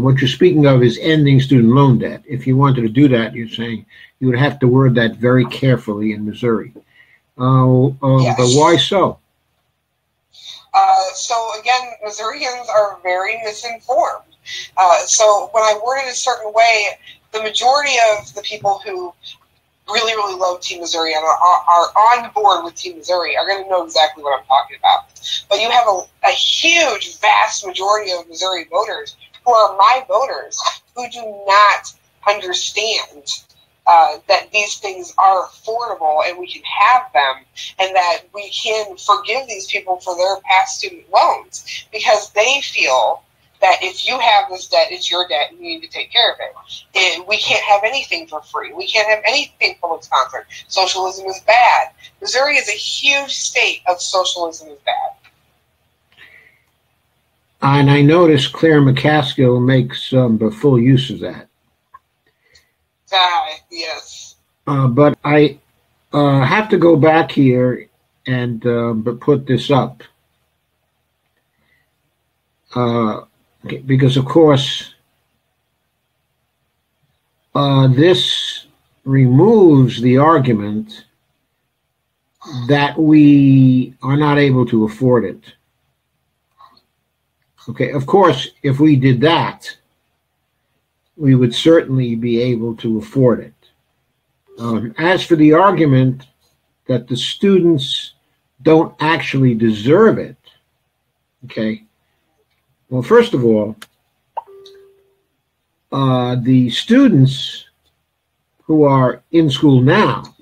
What you're speaking of is ending student loan debt. If you wanted to do that, you're saying you would have to word that very carefully in Missouri. Yes. But why so? So again, Missourians are very misinformed. So when I word it a certain way, the majority of the people who really, really love Team Missouri and are on board with Team Missouri are going to know exactly what I'm talking about. But you have a huge, vast majority of Missouri voters who are my voters who do not understand that these things are affordable and we can have them, and that we can forgive these people for their past student loans because they feel that if you have this debt, it's your debt and you need to take care of it. And we can't have anything for free. We can't have anything public sponsored. Socialism is bad. Missouri is a huge state of socialism is bad. And I noticed Claire McCaskill makes full use of that. Yes. But I have to go back here and put this up. Because, of course, this removes the argument that we are not able to afford it. Okay, of course, if we did that, we would certainly be able to afford it. As for the argument that the students don't actually deserve it, okay, well, first of all, the students who are in school now,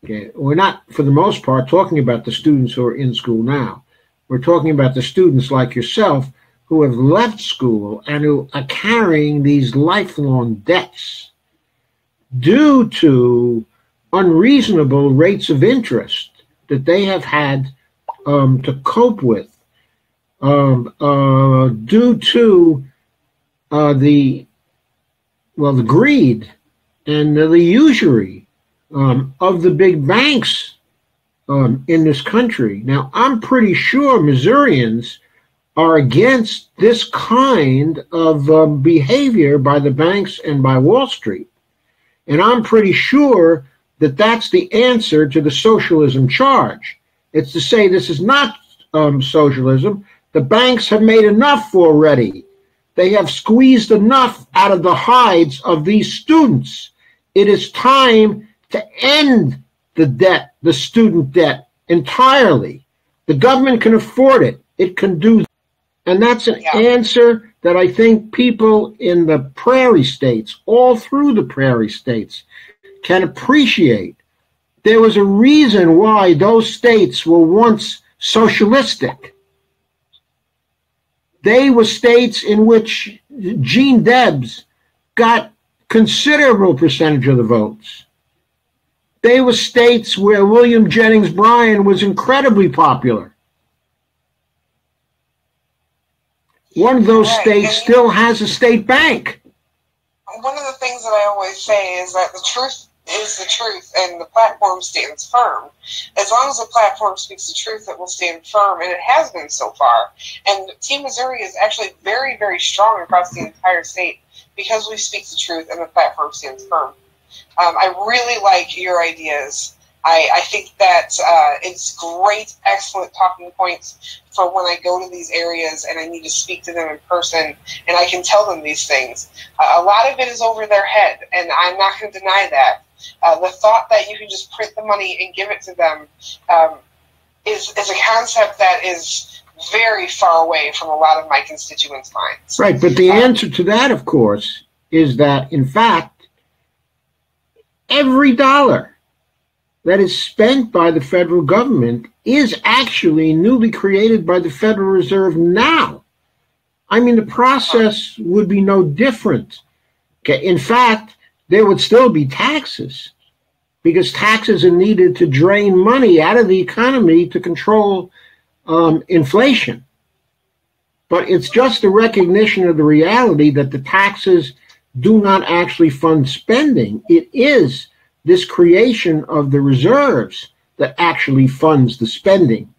okay, we're not, for the most part, talking about the students who are in school now. We're talking about the students like yourself who have left school and who are carrying these lifelong debts due to unreasonable rates of interest that they have had to cope with due to the greed and the usury of the big banks in this country. Now, I'm pretty sure Missourians are against this kind of behavior by the banks and by Wall Street. And I'm pretty sure that that's the answer to the socialism charge. It's to say this is not socialism. The banks have made enough already. They have squeezed enough out of the hides of these students. It is time to end the debt, the student debt, entirely. The government can afford it. It can do that. And that's an answer that I think people in the prairie states, all through the prairie states, can appreciate. There was a reason why those states were once socialistic. They were states in which Gene Debs got considerable percentage of the votes. They were states where William Jennings Bryan was incredibly popular. One of those states still has a state bank. One of the things that I always say is that the truth is the truth, and the platform stands firm. As long as the platform speaks the truth, it will stand firm, and it has been so far. And Team Missouri is actually very, very strong across the entire state because we speak the truth and the platform stands firm. I really like your ideas. I think that it's great, excellent talking points for when I go to these areas and I need to speak to them in person and I can tell them these things. A lot of it is over their head, and I'm not going to deny that. The thought that you can just print the money and give it to them is a concept that is very far away from a lot of my constituents' minds. Right, but the answer to that, of course, is that, in fact, every dollar that is spent by the federal government is actually newly created by the Federal Reserve now. I mean, the process would be no different. Okay, in fact, there would still be taxes because taxes are needed to drain money out of the economy to control inflation. But it's just a recognition of the reality that the taxes do not actually fund spending. It is this creation of the reserves that actually funds the spending.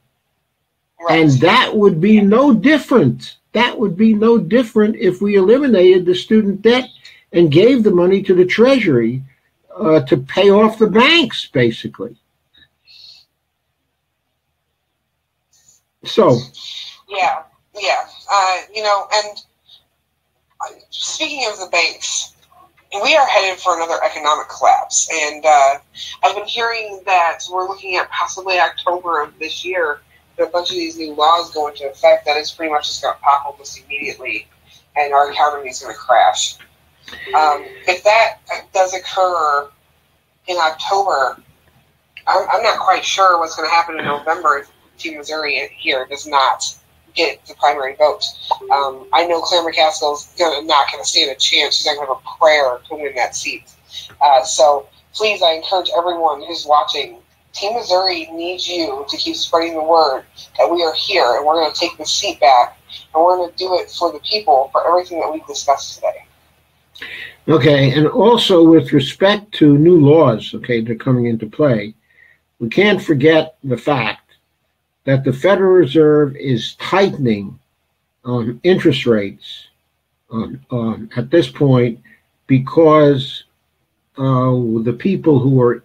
Right. And that would be no different. That would be no different if we eliminated the student debt and gave the money to the Treasury to pay off the banks, basically. So. Yeah. And speaking of the banks, we are headed for another economic collapse. And I've been hearing that we're looking at possibly October of this year that a bunch of these new laws go into effect that is pretty much just going to pop almost immediately and our economy is going to crash. If that does occur in October, I'm not quite sure what's going to happen in November if Team Missouri here does not get the primary vote. I know Claire McCaskill is not going to stand a chance. She's not going to have a prayer to win that seat. So please, I encourage everyone who's watching, Team Missouri needs you to keep spreading the word that we are here and we're going to take the seat back and we're going to do it for the people, for everything that we've discussed today. Okay, and also with respect to new laws, okay, that are coming into play, we can't forget the fact that the Federal Reserve is tightening interest rates at this point because the people who are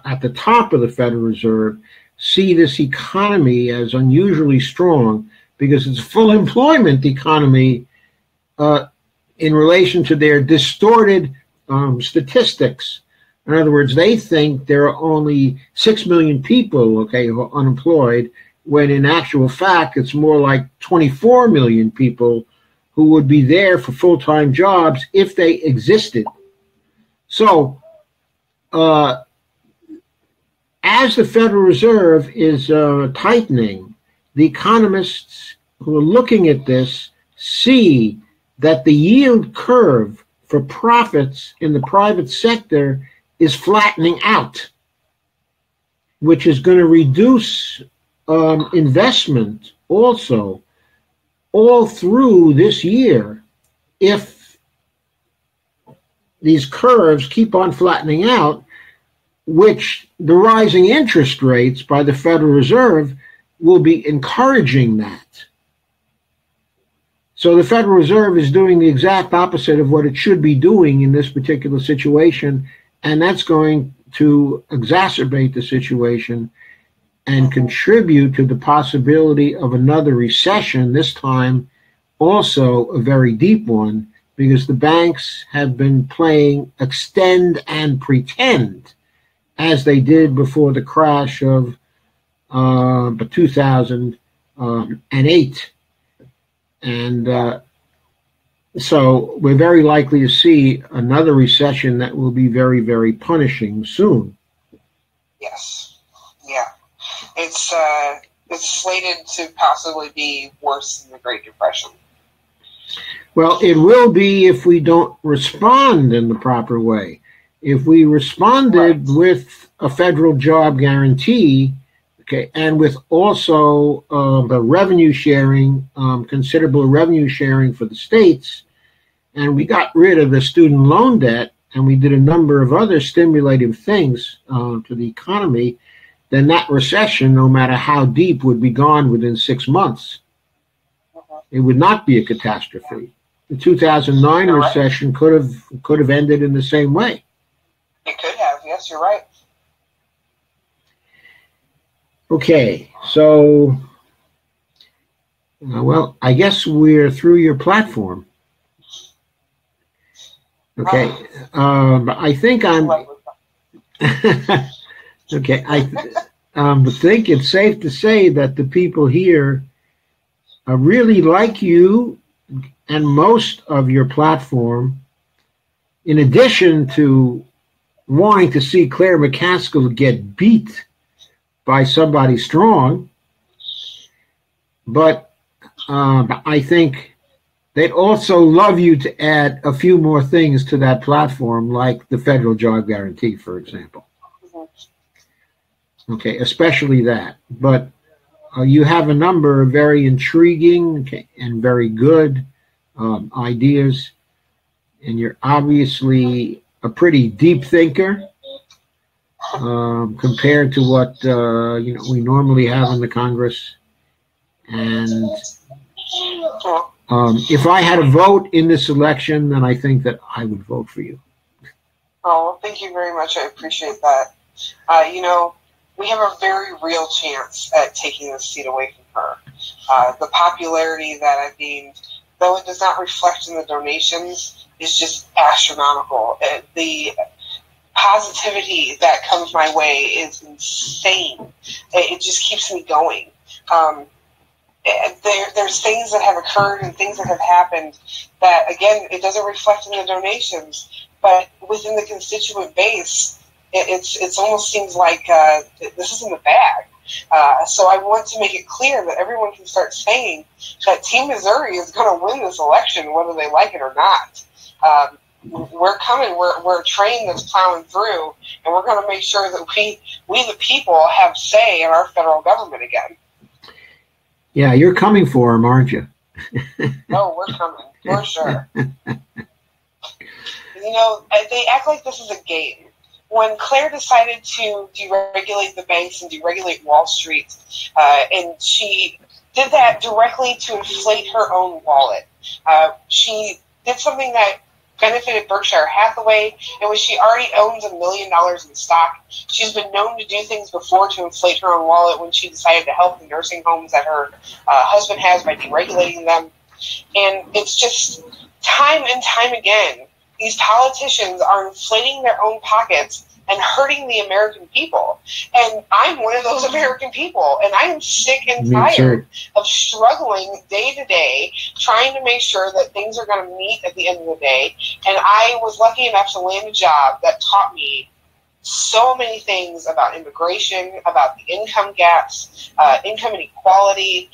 at the top of the Federal Reserve see this economy as unusually strong because it's a full employment economy in relation to their distorted statistics. In other words, they think there are only 6 million people, okay, who are unemployed, when in actual fact it's more like 24 million people who would be there for full-time jobs if they existed. So, as the Federal Reserve is tightening, the economists who are looking at this see that the yield curve for profits in the private sector is flattening out, which is going to reduce investment also all through this year if these curves keep on flattening out, which the rising interest rates by the Federal Reserve will be encouraging that. So the Federal Reserve is doing the exact opposite of what it should be doing in this particular situation, and that's going to exacerbate the situation and contribute to the possibility of another recession, this time also a very deep one, because the banks have been playing extend and pretend, as they did before the crash of 2008. And so we're very likely to see another recession that will be very, very punishing soon. Yes. Yeah. It's slated to possibly be worse than the Great Depression. Well, it will be if we don't respond in the proper way. If we responded with a federal job guarantee, okay, and with also the revenue sharing, considerable revenue sharing for the states, and we got rid of the student loan debt, and we did a number of other stimulative things to the economy, then that recession, no matter how deep, would be gone within 6 months. It would not be a catastrophe. The 2009 recession could have ended in the same way. It could have. Yes, you're right. Okay, so, well, I guess we're through your platform. Okay, I think I'm, okay, I think it's safe to say that the people here really like you and most of your platform, in addition to wanting to see Claire McCaskill get beat by somebody strong, but I think they'd also love you to add a few more things to that platform, like the federal job guarantee, for example. Okay, especially that. But you have a number of very intriguing and very good ideas, and you're obviously a pretty deep thinker. Compared to what we normally have in the Congress, and if I had a vote in this election, then I think that I would vote for you. Oh, well, thank you very much. I appreciate that. We have a very real chance at taking this seat away from her. The popularity that I've gained, though it does not reflect in the donations, is just astronomical. The positivity that comes my way is insane. It just keeps me going. There's things that have occurred and things that have happened that, again, it doesn't reflect in the donations, but within the constituent base, it almost seems like this is in the bag. So I want to make it clear that everyone can start saying that Team Missouri is going to win this election, whether they like it or not. We're coming. We're a train that's plowing through, and we're going to make sure that we the people have say in our federal government again. Yeah, you're coming for them, aren't you? No, we're coming for sure. They act like this is a game. When Claire decided to deregulate the banks and deregulate Wall Street, and she did that directly to inflate her own wallet, she did something that benefited Berkshire Hathaway, and when she already owns $1 million in stock, she's been known to do things before to inflate her own wallet when she decided to help the nursing homes that her husband has by deregulating them. And it's just time and time again, these politicians are inflating their own pockets and hurting the American people. And I'm one of those American people, and I am sick and tired of struggling day to day, trying to make sure that things are going to meet at the end of the day. And I was lucky enough to land a job that taught me so many things about immigration, about the income gaps, income inequality,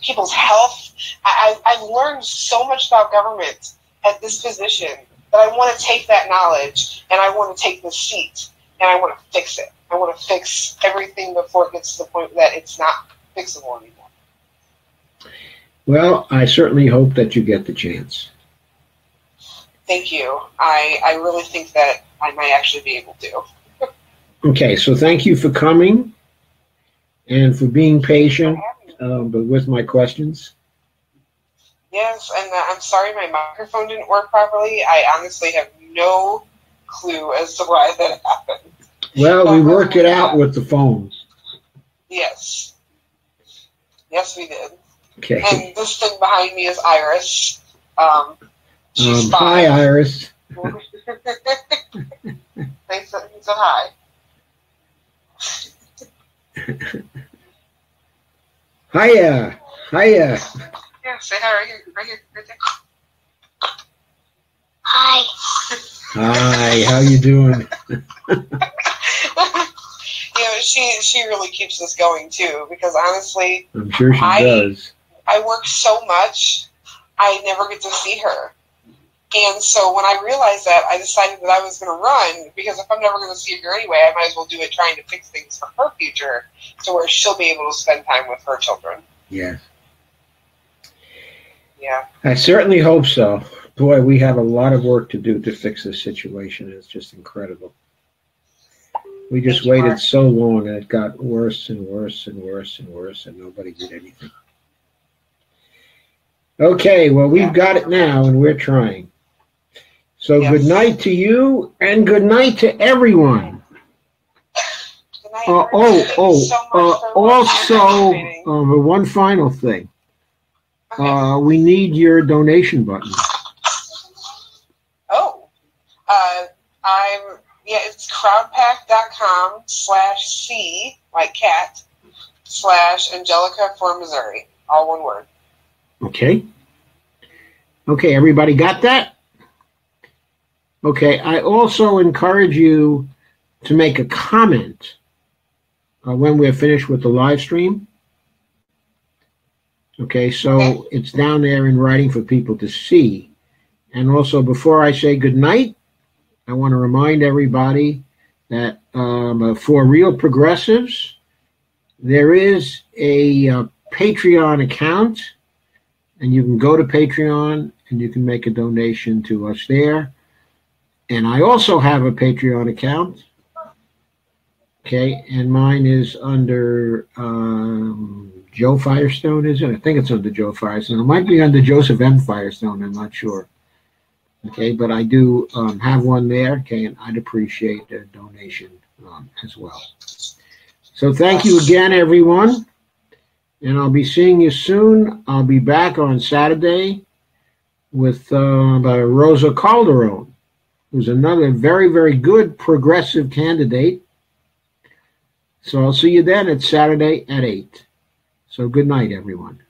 people's health. I've learned so much about government at this position that I want to take that knowledge and I want to take the seat and I want to fix it. I want to fix everything before it gets to the point that it's not fixable anymore. Well, I certainly hope that you get the chance. Thank you. I really think that I might actually be able to. Okay, so thank you for coming and for being patient but with my questions. Yes, and I'm sorry my microphone didn't work properly. I honestly have no clue as to why that happened. Well, we worked it out with the phones. Yes. Yes, we did. Okay. And this thing behind me is Iris. She's hi, Iris. They said hi. Hiya. Hiya. Yeah, say hi right here, right there. Hi. Hi, how you doing? She really keeps us going too, because honestly, I'm sure she does. I work so much, I never get to see her. And so when I realized that, I decided that I was going to run, because if I'm never going to see her anyway, I might as well do it trying to fix things for her future to where she'll be able to spend time with her children. Yes. Yeah. I certainly hope so. Boy, we have a lot of work to do to fix this situation. It's just incredible. We just waited so long, and it got worse and worse and worse and worse, and nobody did anything. Okay, well, we've got it now, and we're trying. So good night to you, and good night to everyone. Good night. Also, one final thing. Okay. We need your donation button. Oh, it's crowdpack.com/C, like cat, /Angelica for Missouri. All one word. Okay. Okay, everybody got that? Okay, I also encourage you to make a comment when we're finished with the live stream. Okay, so it's down there in writing for people to see. And also, before I say good night, I want to remind everybody that for Real Progressives, there is a Patreon account, and you can go to Patreon and you can make a donation to us there. And I also have a Patreon account, okay, and mine is under Joe Firestone, is it? I think it's under Joe Firestone. It might be under Joseph M. Firestone, I'm not sure. Okay, but I do have one there, okay, and I'd appreciate a donation as well. So thank you again, everyone, and I'll be seeing you soon. I'll be back on Saturday with Rosa Calderon, who's another very, very good progressive candidate. So I'll see you then. It's Saturday at 8. So good night, everyone.